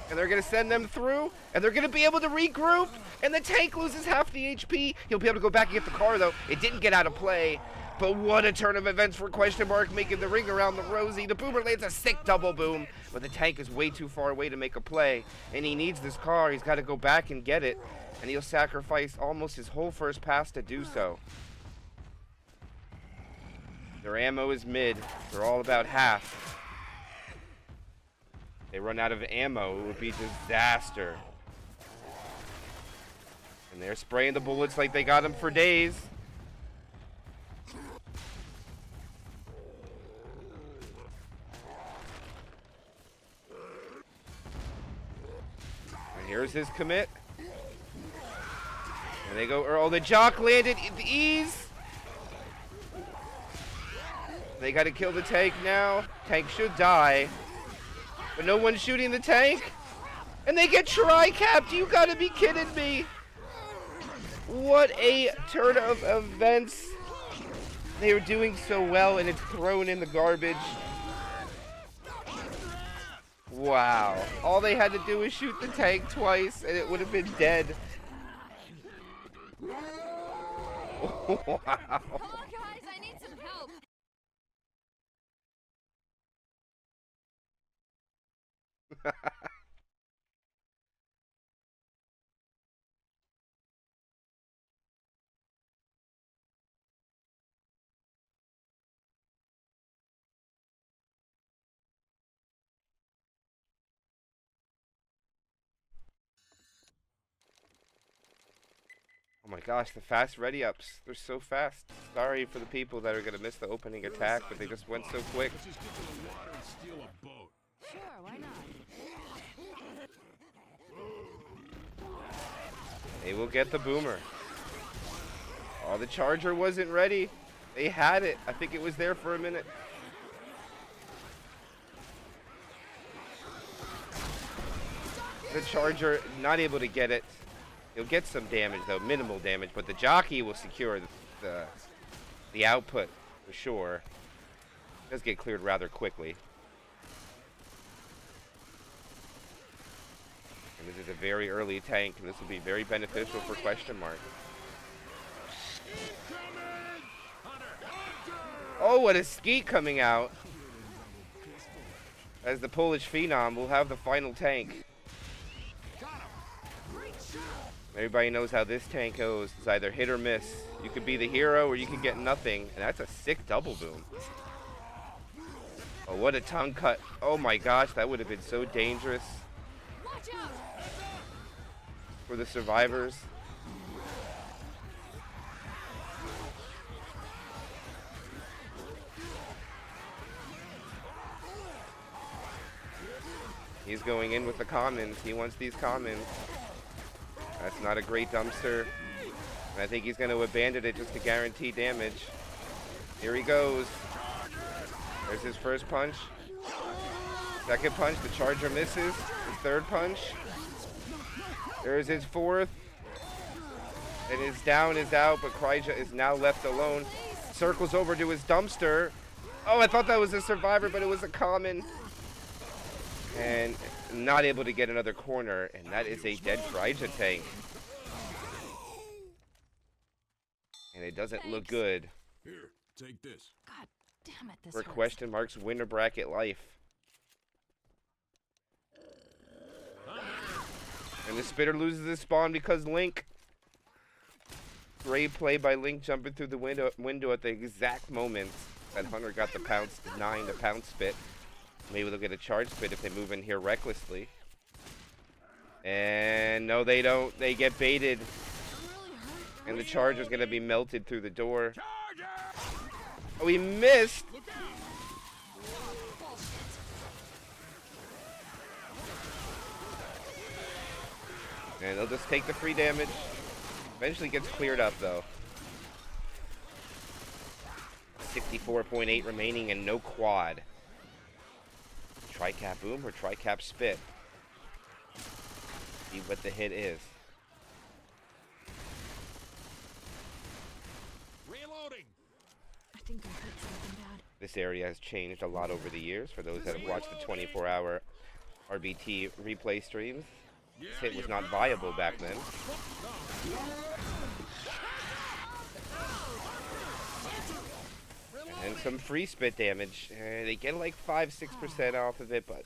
[SPEAKER 1] And they're going to send them through. And they're going to be able to regroup. And the tank loses half the HP. He'll be able to go back and get the car, though. It didn't get out of play. But what a turn of events for Question Mark, making the ring around the Rosie. The boomer lands a sick double boom, but the tank is way too far away to make a play, and he needs this car. He's got to go back and get it, and he'll sacrifice almost his whole first pass to do so. Their ammo is mid. They're all about half. They run out of ammo, it would be disaster. And they're spraying the bullets like they got them for days. And here's his commit. And they go, oh, the jock landed with ease. They got to kill the tank now. Tank should die. But no one's shooting the tank. And they get tri-capped. You got to be kidding me. What a turn of events. They were doing so well, and it's thrown in the garbage. Wow. All they had to do was shoot the tank twice, and it would have been dead. Wow.
[SPEAKER 2] Come on, guys, I need some help.
[SPEAKER 1] Oh my gosh, the fast ready ups. They're so fast. Sorry for the people that are going to miss the opening attack, but they just went so quick.
[SPEAKER 4] Let's just get to the water and steal a boat.
[SPEAKER 2] Sure, why not?
[SPEAKER 1] They will get the boomer. Oh, the charger wasn't ready. They had it. I think it was there for a minute. The charger not able to get it. He'll get some damage though, minimal damage, but the jockey will secure the output for sure. It does get cleared rather quickly. And this is a very early tank, and this will be very beneficial for Question Mark. Oh, what a skeet coming out. As the Polish Phenom will have the final tank. Everybody knows how this tank goes. It's either hit or miss. You could be the hero or you could get nothing. And that's a sick double boom. Oh, what a tongue cut. Oh my gosh, that would have been so dangerous for the survivors. He's going in with the commons. He wants these commons. That's not a great dumpster. And I think he's going to abandon it just to guarantee damage. Here he goes. There's his first punch. Second punch, the charger misses. His third punch. There's his fourth. And his down is out, but Kryja is now left alone. Circles over to his dumpster. Oh, I thought that was a survivor, but it was a common. And not able to get another corner, and that is a dead Kryja tank. And it doesn't look good.
[SPEAKER 4] Here, take this.
[SPEAKER 2] God damn it, this
[SPEAKER 1] For
[SPEAKER 2] hurts.
[SPEAKER 1] Question Mark's winner bracket life. And the Spitter loses his spawn because Link. Great play by Link jumping through the window at the exact moment that Hunter got the pounce, denying the pounce spit. Maybe they'll get a charge spit if they move in here recklessly. And no, they don't. They get baited. And the charger's going to be melted through the door. Oh, he missed. And they'll just take the free damage. Eventually gets cleared up, though. 64.8 remaining and no quad. Tri-cap boom or tri-cap spit. See what the hit is.
[SPEAKER 4] Reloading.
[SPEAKER 2] I think I heard something bad.
[SPEAKER 1] This area has changed a lot over the years. For those that have watched the 24-hour RBT replay streams, this hit was not viable back then. some free spit damage. They get like 5-6% off of it, but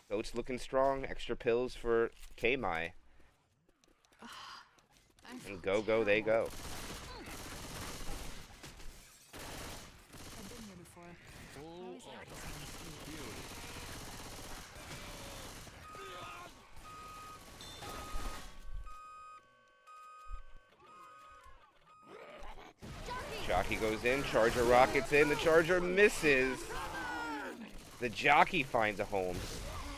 [SPEAKER 1] Goat's looking strong. Extra pills for K-Mai. And go, they go.
[SPEAKER 2] I've been here before. I
[SPEAKER 4] Full
[SPEAKER 2] always like
[SPEAKER 4] auto.
[SPEAKER 2] this kind of speed.
[SPEAKER 4] Beauty.
[SPEAKER 1] Jockey goes in, Charger rockets in, the Charger misses. The Jockey finds a home.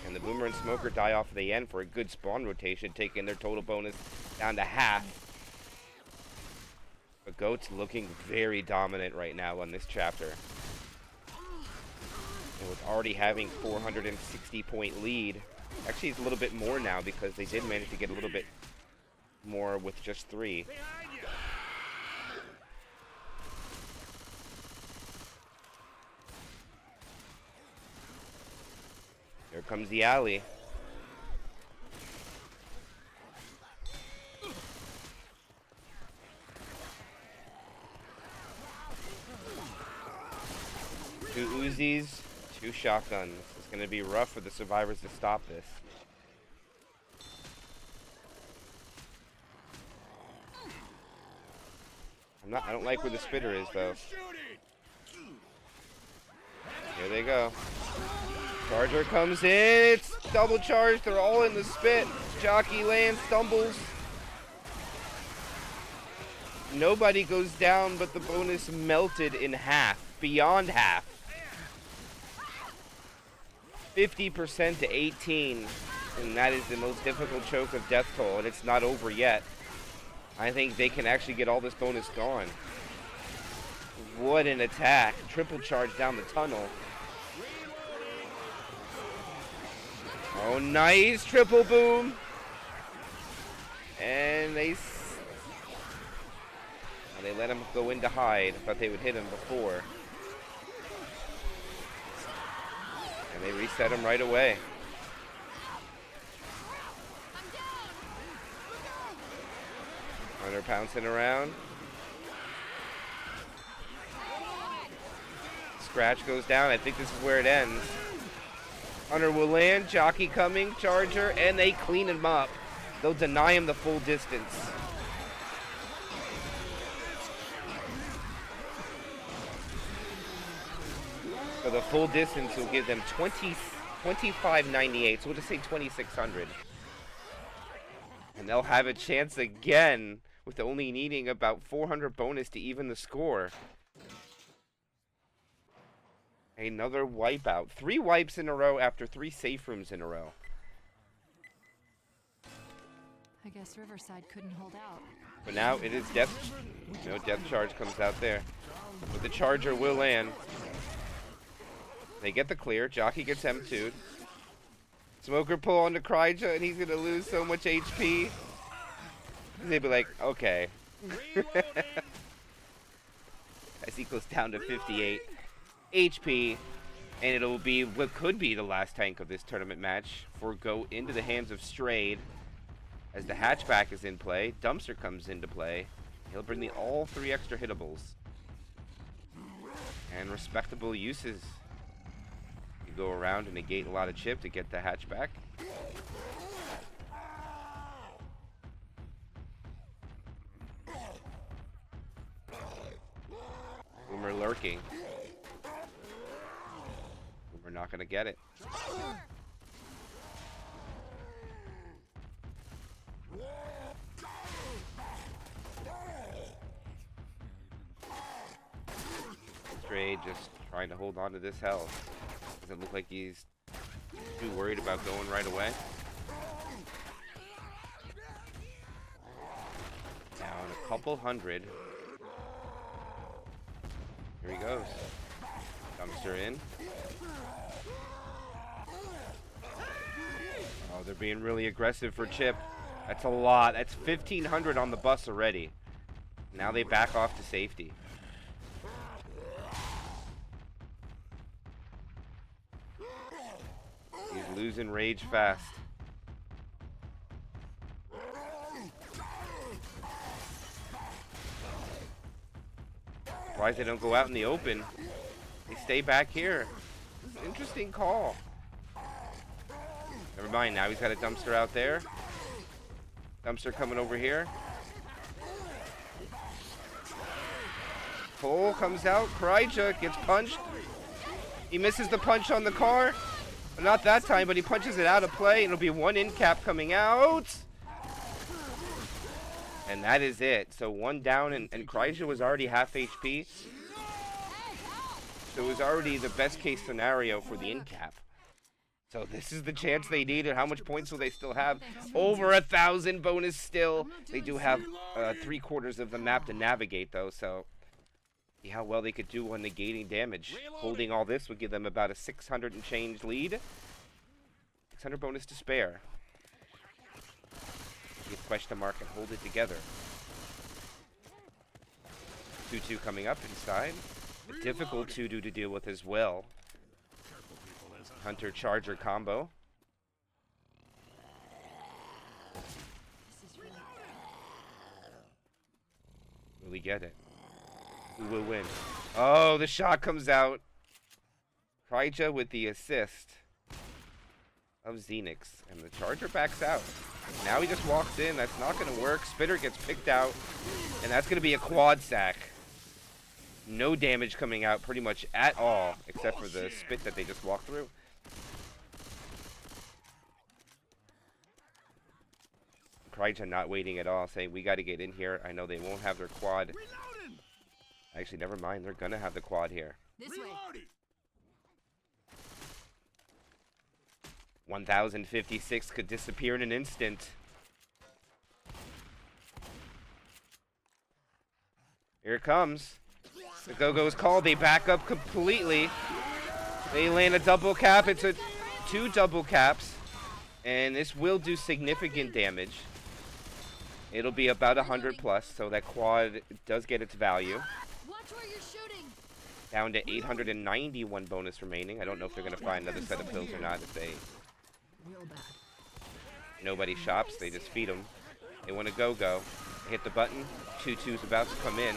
[SPEAKER 1] And the Boomer and Smoker die off at the end for a good spawn rotation, taking their total bonus down to half. But Goat's looking very dominant right now on this chapter. And with already having 460 point lead, actually it's a little bit more now because they did manage to get a little bit more with just 3. Here comes the alley. Two Uzis, 2 shotguns. It's going to be rough for the survivors to stop this. I don't like where the spitter is though. Here they go. Charger comes in. It's double charged. They're all in the spit. Jockey lands, stumbles. Nobody goes down, but the bonus melted in half. Beyond half. 50% to 18. And that is the most difficult choke of death toll, and it's not over yet. I think they can actually get all this bonus gone. What an attack. Triple charge down the tunnel. Oh, nice triple boom. And they let him go in to hide. Thought they would hit him before. And they reset him right away. Hunter pouncing around. Scratch goes down. I think this is where it ends. Hunter will land. Jockey coming. Charger. And they clean him up. They'll deny him the full distance. So the full distance will give them 25.98. So we'll just say 2,600. And they'll have a chance again with only needing about 400 bonus to even the score. Another wipeout. 3 wipes in a row after 3 safe rooms in a row.
[SPEAKER 2] I guess Riverside couldn't hold out.
[SPEAKER 1] But now it is death. No death charge comes out there. But the Charger will land. They get the clear. Jockey gets M2'd. Smoker pull onto Kryja and he's going to lose so much HP. They'd be like, okay. As he goes down to 58 HP. And it'll be what could be the last tank of this tournament match for go into the hands of Strayed. As the hatchback is in play, Dumpster comes into play. He'll bring the all 3 extra hittables. And respectable uses. You go around and negate a lot of chip to get the hatchback. Boomer lurking. Boomer not gonna get it. Stray just trying to hold on to this health. Doesn't look like he's too worried about going right away. Down a couple hundred. Here he goes. Dumpster in. Oh, they're being really aggressive for chip. That's a lot. That's 1,500 on the bus already. Now they back off to safety. He's losing rage fast. Surprised they don't go out in the open. They stay back here. This is an interesting call. Never mind, now he's got a dumpster out there. Dumpster coming over here. Cole comes out. Kryja gets punched. He misses the punch on the car. Not that time, but he punches it out of play. It'll be one in cap coming out. And that is it. So one down, and Kryja was already half HP. So it was already the best case scenario for the in cap. So this is the chance they needed. How much points will they still have? Over 1,000 bonus still. They do have 3/4 of the map to navigate though, so see how well they could do on negating damage. Holding all this would give them about a 600 and change lead. 600 bonus to spare. Get question mark and hold it together. 2-2 coming up inside. A difficult 2-2 to deal with as well. Hunter Charger combo. Will he get it? Who will win? Oh, the shot comes out. Kryja with the assist of Xenix. And the Charger backs out. Now he just walks in. That's not going to work. Spitter gets picked out. And that's going to be a quad sack. No damage coming out pretty much at all. Except for the spit that they just walked through. Kryja not waiting at all, saying we got to get in here. I know they won't have their quad. Actually, never mind. They're going to have the quad here.
[SPEAKER 2] This way.
[SPEAKER 1] 1,056 could disappear in an instant. Here it comes. The Go-Go's called. They back up completely. They land a double cap. It's a 2 double caps. And this will do significant damage. It'll be about 100 plus, so that quad does get its value.
[SPEAKER 2] Watch where you're shooting.
[SPEAKER 1] Down to 891 bonus remaining. I don't know if they're going to find another set of pills or not. If they
[SPEAKER 2] Real bad.
[SPEAKER 1] nobody shops, they just feed them. They want to go. They hit the button. 2-2's about to come in.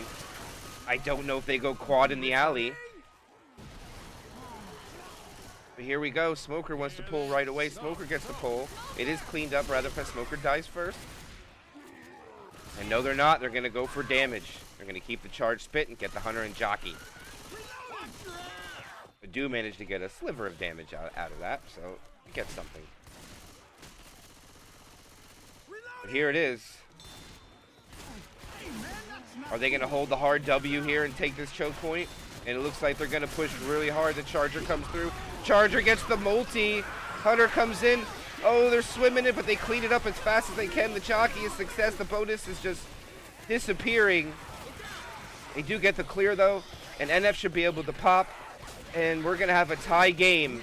[SPEAKER 1] I don't know if they go quad in the alley. But here we go. Smoker wants to pull right away. Smoker gets the pull. It is cleaned up rather fast. Smoker dies first. And no, they're not. They're going to go for damage. They're going to keep the charge spit and get the Hunter and Jockey. But do manage to get a sliver of damage out of that, so you get something. But here it is. Are they going to hold the hard W here and take this choke point? And it looks like they're going to push really hard. The Charger comes through. Charger gets the multi. Hunter comes in. Oh, they're swimming it, but they clean it up as fast as they can. The Jockey is success. The bonus is just disappearing. They do get the clear, though. And NF should be able to pop. And we're going to have a tie game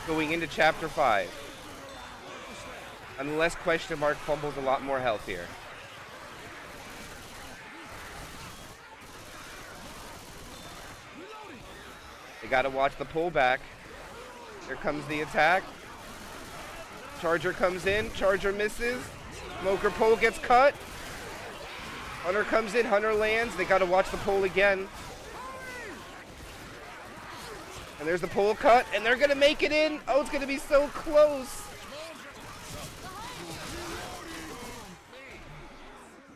[SPEAKER 1] going into Chapter 5. Unless question mark fumbles a lot more health here. They got to watch the pullback. Here comes the attack. Charger comes in. Charger misses. Smoker pole gets cut. Hunter comes in. Hunter lands. They got to watch the pole again. And there's the pole cut. And they're going to make it in. Oh, it's going to be so close.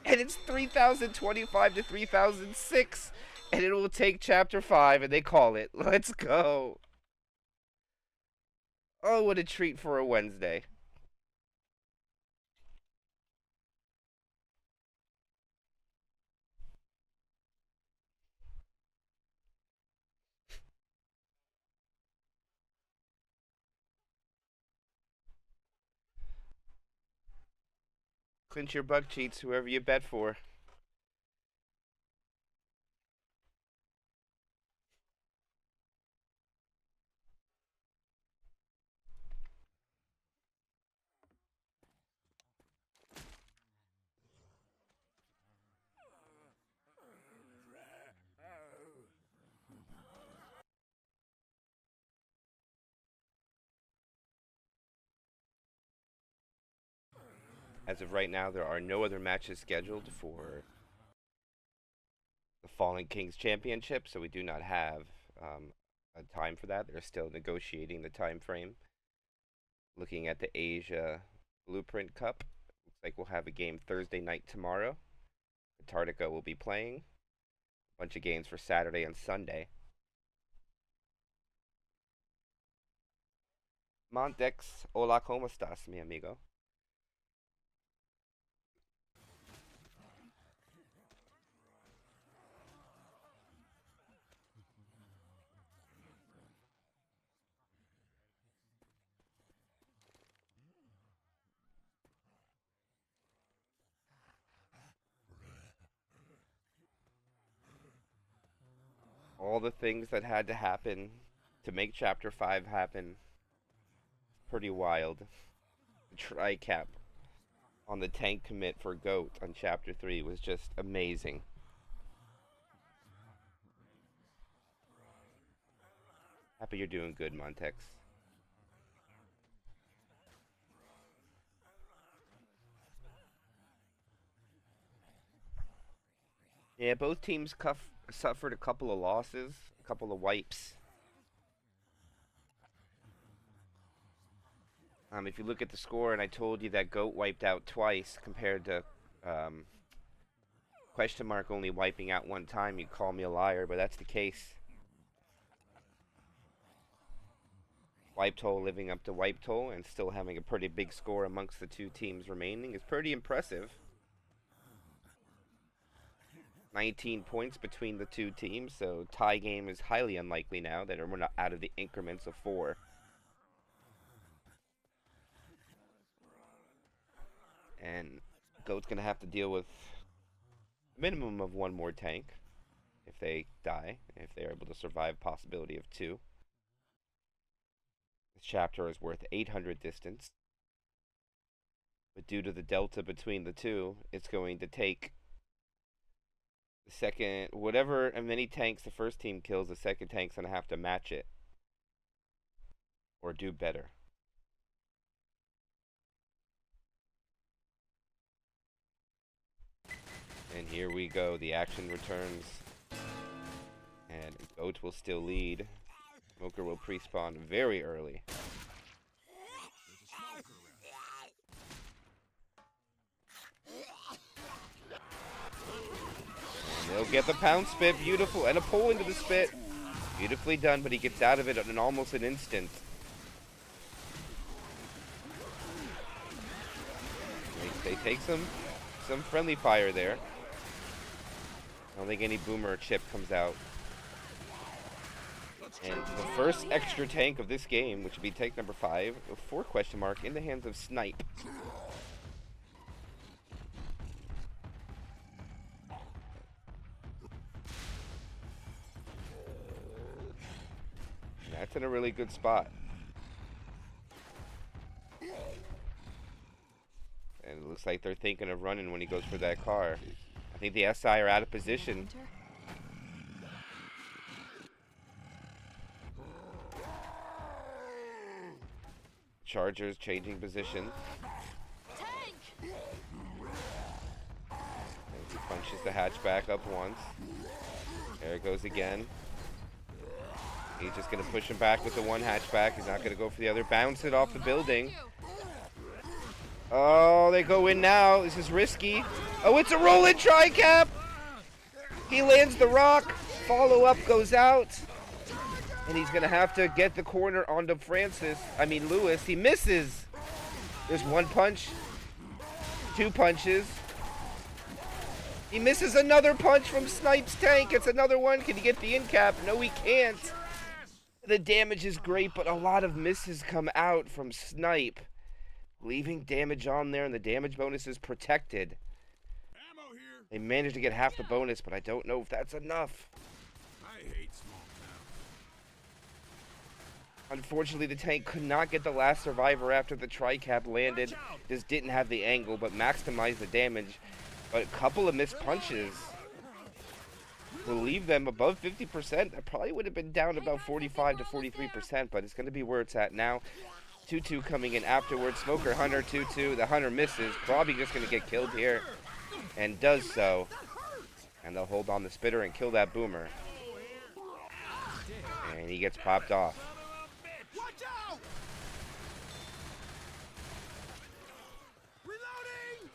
[SPEAKER 1] And it's 3,025 to 3,006. And it will take Chapter 5, and they call it. Let's go. Oh, what a treat for a Wednesday. Clinch your bug cheats, whoever you bet for. As of right now, there are no other matches scheduled for the Fallen Kings Championship, so we do not have a time for that. They're still negotiating the time frame. Looking at the Asia Blueprint Cup, looks like we'll have a game Thursday night tomorrow. Antarctica will be playing. A bunch of games for Saturday and Sunday. Montex, hola, ¿cómo estás, mi amigo? All the things that had to happen to make Chapter 5 happen. Pretty wild. The tri-cap on the tank commit for GOAT on Chapter 3 was just amazing. Happy you're doing good, Montex. Yeah, both teams suffered a couple of losses, a couple of wipes. If you look at the score, and I told you that GOAT wiped out twice compared to Question Mark only wiping out one time, you'd call me a liar, but that's the case. Wipe Toll living up to Wipe Toll and still having a pretty big score amongst the two teams remaining is pretty impressive. 19 points between the two teams, so tie game is highly unlikely now that we're not out of the increments of 4. And GOAT's going to have to deal with a minimum of 1 more tank if they die, if they're able to survive possibility of 2. This chapter is worth 800 distance. But due to the delta between the two, it's going to take the second, whatever many tanks the first team kills, the second tank's going to have to match it. Or do better. And here we go, the action returns. And GOAT will still lead. Smoker will pre-spawn very early. And they'll get the pound spit, beautiful, and a pull into the spit. Beautifully done, but he gets out of it in almost an instant. They take some friendly fire there. I don't think any boomer or chip comes out. And the first extra tank of this game, which would be tank number 5, for Question Mark, in the hands of Snipe. That's in a really good spot. And it looks like they're thinking of running when he goes for that car. I think the SI are out of position. Chargers changing position. And he punches the hatchback up once. There it goes again. He's just going to push him back with the one hatchback. He's not going to go for the other. Bounce it off the building. Oh, they go in now. This is risky. Oh, it's a roll-in tri-cap. He lands the rock. Follow-up goes out. And he's going to have to get the corner onto Lewis. He misses. There's 1 punch. 2 punches. He misses another punch from Snipe's tank. It's another one. Can he get the in cap? No, he can't. The damage is great, but a lot of misses come out from Snipe. Leaving damage on there, and the damage bonus is protected. They managed to get half the bonus, but I don't know if that's enough.
[SPEAKER 4] I hate small towns.
[SPEAKER 1] Unfortunately, the tank could not get the last survivor after the tri-cap landed. Just didn't have the angle, but maximized the damage. But a couple of missed punches will leave them above 50%. That probably would have been down about 45 to 43%, but it's going to be where it's at now. 2-2 coming in afterwards. Smoker, Hunter, 2-2. The Hunter misses. Probably just going to get killed here. And does so. And they'll hold on the spitter and kill that boomer. And he gets popped off.
[SPEAKER 3] Watch out! Reloading!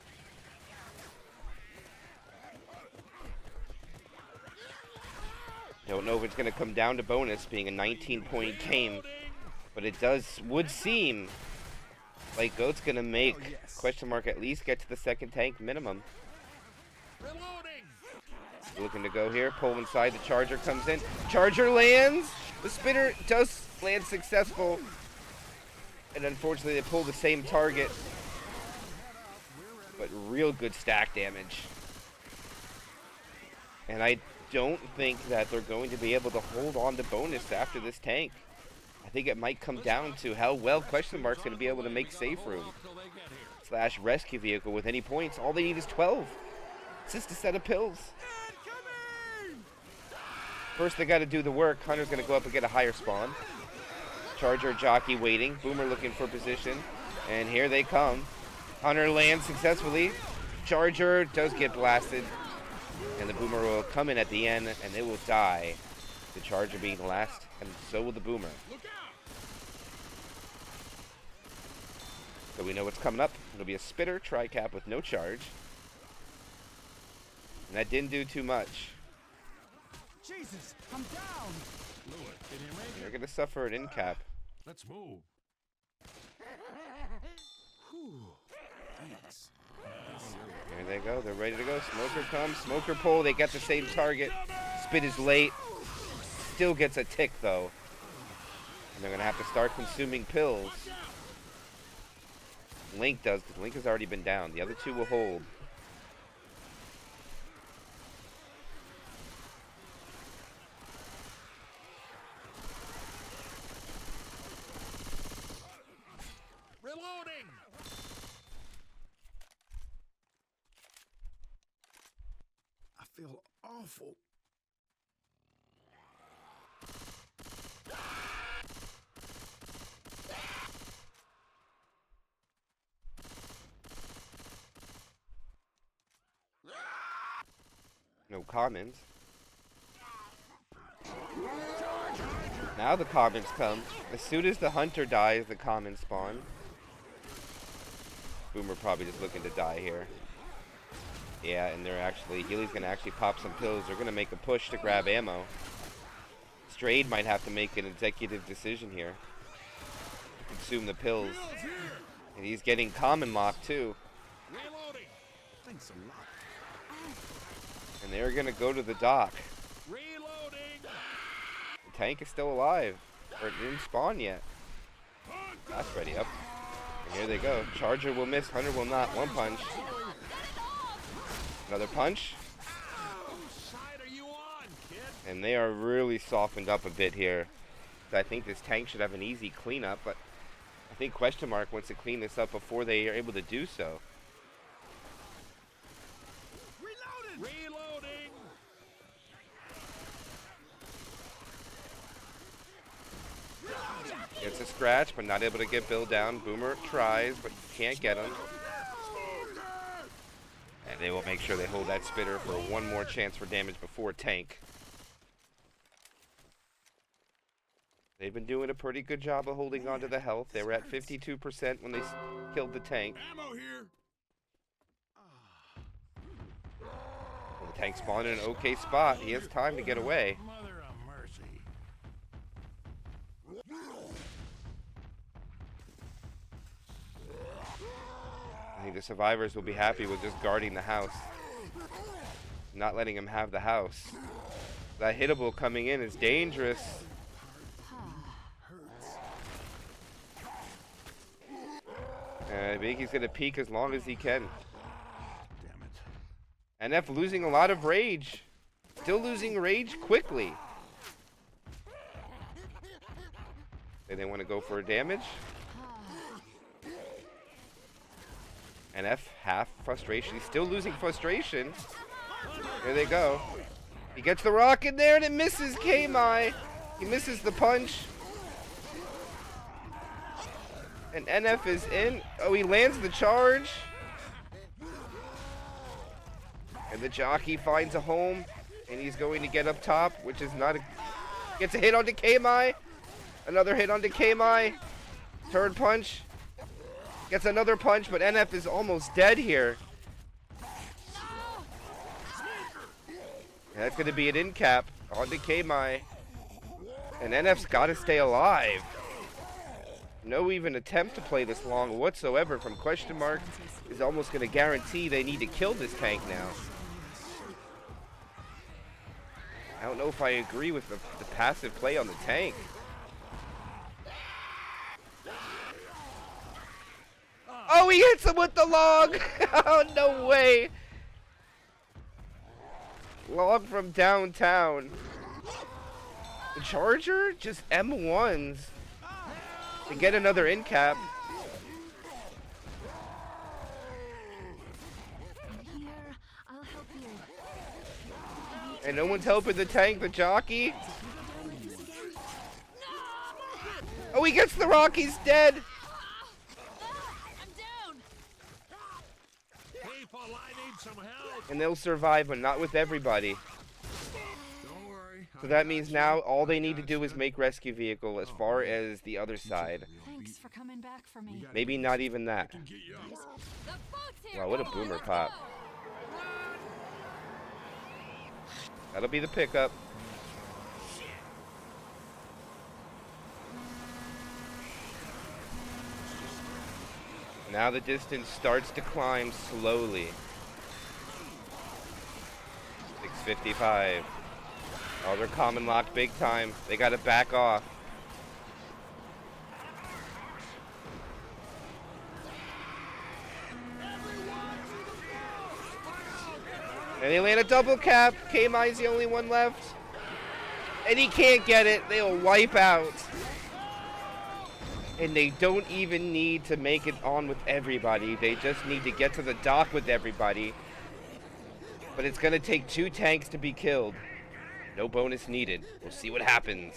[SPEAKER 1] Don't know if it's going to come down to bonus being a 19-point game, but it would seem like Goat's going to make question mark at least get to the second tank minimum. Looking to go here, pull inside, the charger comes in. Charger lands! The spinner does land successful. And unfortunately they pull the same target. But real good stack damage. And I don't think that they're going to be able to hold on to bonus after this tank. I think it might come down to how well question mark's going to be able to make safe room / rescue vehicle with any points. All they need is 12. It's just a set of pills. First they got to do the work. Hunter's going to go up and get a higher spawn. Charger jockey waiting. Boomer looking for position. And here they come. Hunter lands successfully. Charger does get blasted. And the boomer will come in at the end and they will die. The charger being the last, and so will the boomer. So we know what's coming up. It'll be a spitter tri-cap with no charge. And that didn't do too much.
[SPEAKER 3] Jesus, I'm down.
[SPEAKER 4] Lewis, can you make
[SPEAKER 1] They're
[SPEAKER 4] it?
[SPEAKER 1] going to suffer an in cap.
[SPEAKER 4] Let's move.
[SPEAKER 3] Thanks.
[SPEAKER 1] There they go. They're ready to go. Smoker comes. Smoker pull. They got the same target. Spit is late. Still gets a tick, though. And they're going to have to start consuming pills. Link does, because Link has already been down. The other two will hold.
[SPEAKER 4] Reloading!
[SPEAKER 3] I feel awful.
[SPEAKER 1] No commons. Now the commons come. As soon as the hunter dies, the commons spawn. Boomer probably just looking to die here. Yeah, and they're actually, Healy's gonna actually pop some pills. They're gonna make a push to grab ammo. Strayed might have to make an executive decision here. Consume the pills. And he's getting common lock too.
[SPEAKER 4] Reloading!
[SPEAKER 3] Thanks a lot.
[SPEAKER 1] And they're gonna go to the dock.
[SPEAKER 4] Reloading!
[SPEAKER 1] The tank is still alive. Or it didn't spawn yet. That's ready up. And here they go. Charger will miss, Hunter will not. One punch. Another punch.
[SPEAKER 4] Whose side are you on, kid?
[SPEAKER 1] And they are really softened up a bit here. I think this tank should have an easy cleanup, but I think question mark wants to clean this up before they are able to do so.
[SPEAKER 4] Reloading!
[SPEAKER 1] Gets a scratch, but not able to get Bill down. Boomer tries, but can't get him. And they will make sure they hold that spitter for one more chance for damage before tank. They've been doing a pretty good job of holding on to the health. They were at 52% when they killed the tank.
[SPEAKER 3] Ammo here.
[SPEAKER 1] The tank spawned in an okay spot. He has time to get away.
[SPEAKER 4] Mother of mercy.
[SPEAKER 1] I think the survivors will be happy with just guarding the house. Not letting him have the house. That hittable coming in is dangerous. I think he's going to peek as long as he can.
[SPEAKER 3] Damn it.
[SPEAKER 1] NF losing a lot of rage. Still losing rage quickly. They want to go for a damage. NF half frustration. He's still losing frustration. There they go. He gets the rock in there and it misses K-My. He misses the punch. And NF is in. Oh, he lands the charge. And the jockey finds a home, and he's going to get up top, which is not a... Gets a hit onto K-Mai. Another hit onto K-Mai. Third punch. Gets another punch, but NF is almost dead here. And that's going to be an end cap onto K-Mai. And NF's got to stay alive. No even attempt to play this long whatsoever from Question Mark is almost going to guarantee they need to kill this tank now. I don't know if I agree with the passive play on the tank. Oh, he hits him with the log! Oh, no way! Log from downtown. The Charger just M1s to get another end cap.
[SPEAKER 2] Here, I'll help you.
[SPEAKER 1] And no one's helping the tank, the jockey. Oh, he gets the rock, he's dead.
[SPEAKER 2] I'm down.
[SPEAKER 4] People, I need some help.
[SPEAKER 1] And they'll survive, but not with everybody.
[SPEAKER 4] Don't worry.
[SPEAKER 1] So that means now all they need to do is make rescue vehicle as far as the other side.
[SPEAKER 2] Thanks for coming back for me.
[SPEAKER 1] Maybe not even that.
[SPEAKER 2] The boat's here.
[SPEAKER 1] Wow, what a boomer pop. That'll be the pickup. Now the distance starts to climb slowly. 6:55. Oh, they're common locked big time. They gotta back off. And they land a double cap. K-Mai's the only one left. And he can't get it. They'll wipe out. And they don't even need to make it on with everybody. They just need to get to the dock with everybody. But it's going to take 2 tanks to be killed. No bonus needed. We'll see what happens.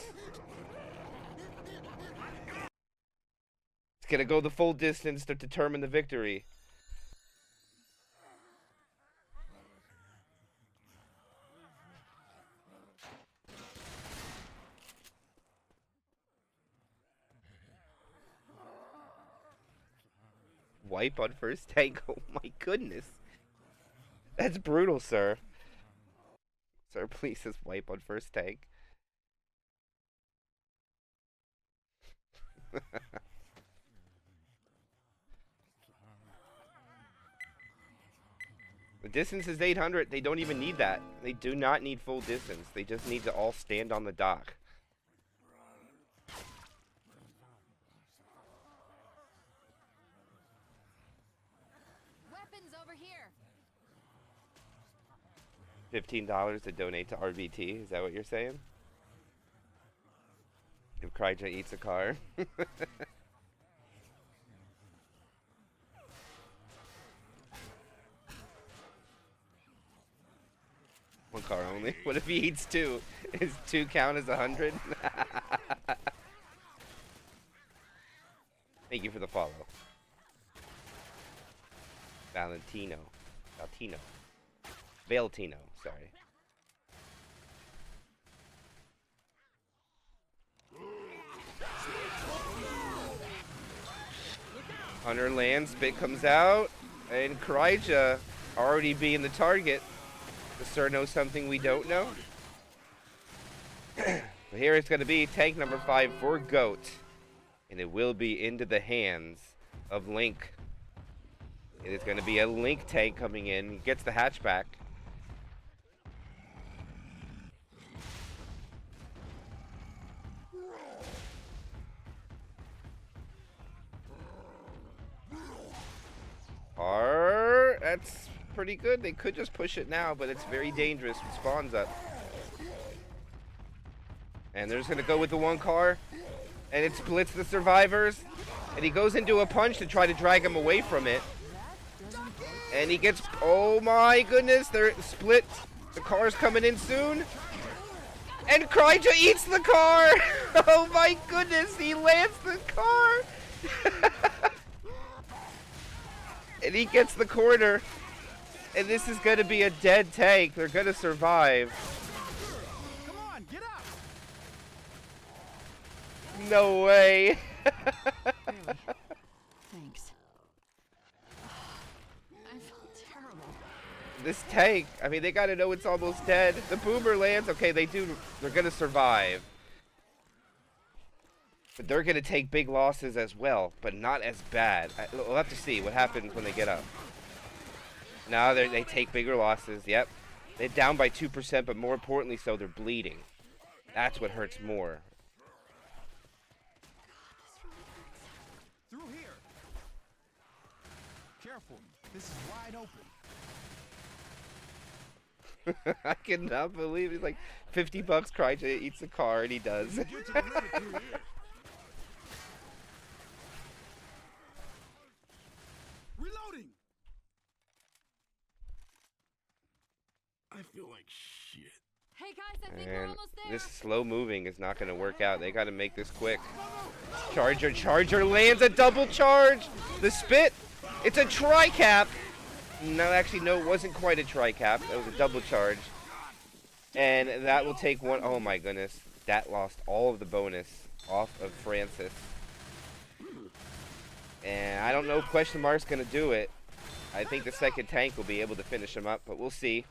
[SPEAKER 1] It's going to go the full distance to determine the victory. Wipe on first tank. Oh my goodness. That's brutal, sir. Sir, please just wipe on first tank. The distance is 800. They don't even need that. They do not need full distance. They just need to all stand on the dock.
[SPEAKER 2] Over here.
[SPEAKER 1] $15 to donate to RBT. Is that what you're saying? If Kryja eats a car. One car only. What if he eats 2? Is 2 count as 100? Thank you for the follow. Valentino. Valtino, sorry. Hunter lands, Spit comes out, and Kryja already being the target. Does Sir know something we don't know? But here it's going to be tank number 5 for Goat. And it will be into the hands of Link. It is going to be a Link tank coming in. He gets the hatchback. That's pretty good. They could just push it now, but it's very dangerous. It spawns up. And they're just going to go with the 1 car. And it splits the survivors. And he goes into a punch to try to drag him away from it. And he gets, oh my goodness, they're split. The car's coming in soon. And Kryja eats the car. Oh my goodness, he lands the car. And he gets the corner. And this is going to be a dead tank. They're going to survive.
[SPEAKER 3] Come on, get up!
[SPEAKER 1] No way.
[SPEAKER 2] Really? Thanks. I felt terrible.
[SPEAKER 1] This tank, I mean, they got to know it's almost dead. The boomer lands. Okay, they're going to survive. But they're going to take big losses as well, but not as bad. We'll have to see what happens when they get up. Now they take bigger losses. Yep. They're down by 2%, but more importantly so, they're bleeding. That's what hurts more.
[SPEAKER 3] Through here. Careful, this is wide open.
[SPEAKER 1] I cannot believe he's like $50 Cryja eats a car, and he does.
[SPEAKER 4] Get to the limit through here.
[SPEAKER 3] Reloading!
[SPEAKER 4] I feel like shit.
[SPEAKER 2] Hey guys, I think we're
[SPEAKER 1] And
[SPEAKER 2] almost there.
[SPEAKER 1] this slow moving is not going to work out. They got to make this quick. Charger lands a double charge. The spit. It's a tri-cap. No, actually, no, it wasn't quite a tri-cap. That was a double charge. And that will take one. Oh my goodness. That lost all of the bonus off of Francis. And I don't know if Question Mark's going to do it. I think the second tank will be able to finish him up, but we'll see.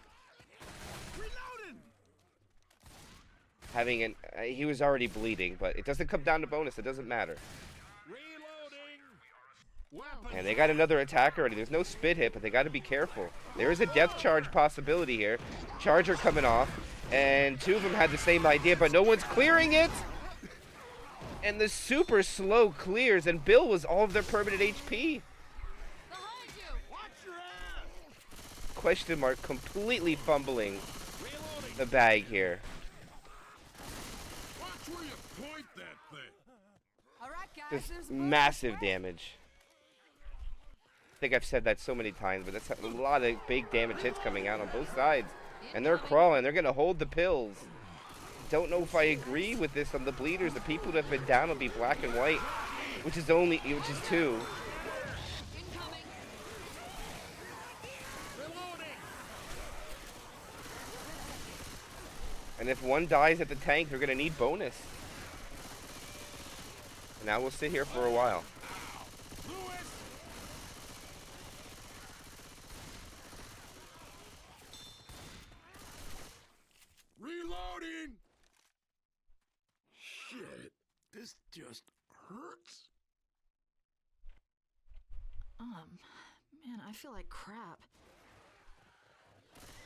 [SPEAKER 1] Having he was already bleeding, but it doesn't come down to bonus. It doesn't matter.
[SPEAKER 4] Reloading. Weapons.
[SPEAKER 1] And they got another attack already. There's no spit hit, but they got to be careful. There is a death charge possibility here. Charger coming off, and two of them had the same idea, but no one's clearing it. And the super slow clears, and Bill was all of their permanent HP.
[SPEAKER 2] Behind you.
[SPEAKER 4] Watch your ass.
[SPEAKER 1] Question Mark completely fumbling
[SPEAKER 4] Reloading.
[SPEAKER 1] the bag here.
[SPEAKER 4] Watch where you point that thing.
[SPEAKER 2] All right, guys.
[SPEAKER 1] Just
[SPEAKER 2] there's more.
[SPEAKER 1] massive damage. I think I've said that so many times, but that's a lot of big damage hits coming out on both sides. And they're crawling. They're going to hold the pills. Don't know if I agree with this on the bleeders. The people that have been down will be black and white, which is 2.
[SPEAKER 2] Incoming.
[SPEAKER 4] Reloading.
[SPEAKER 1] And if one dies at the tank, they're going to need bonus. And now we'll sit here for a while.
[SPEAKER 4] Lewis. Reloading. Shit. This just hurts.
[SPEAKER 2] Man, I feel like crap.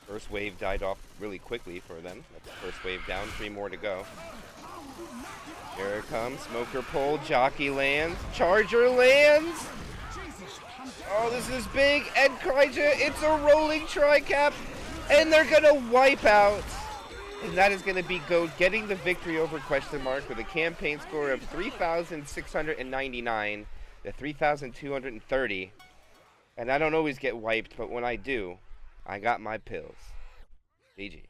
[SPEAKER 1] First wave died off really quickly for them. That's the first wave down. 3 more to go. Here it comes. Smoker pull. Jockey lands. Charger lands. Oh, this is big. And Cryja, it's a rolling tri-cap. And they're going to wipe out. And that is going to be Goat getting the victory over Question Mark with a campaign score of 3,699 to 3,230. And I don't always get wiped, but when I do, I got my pills. GG.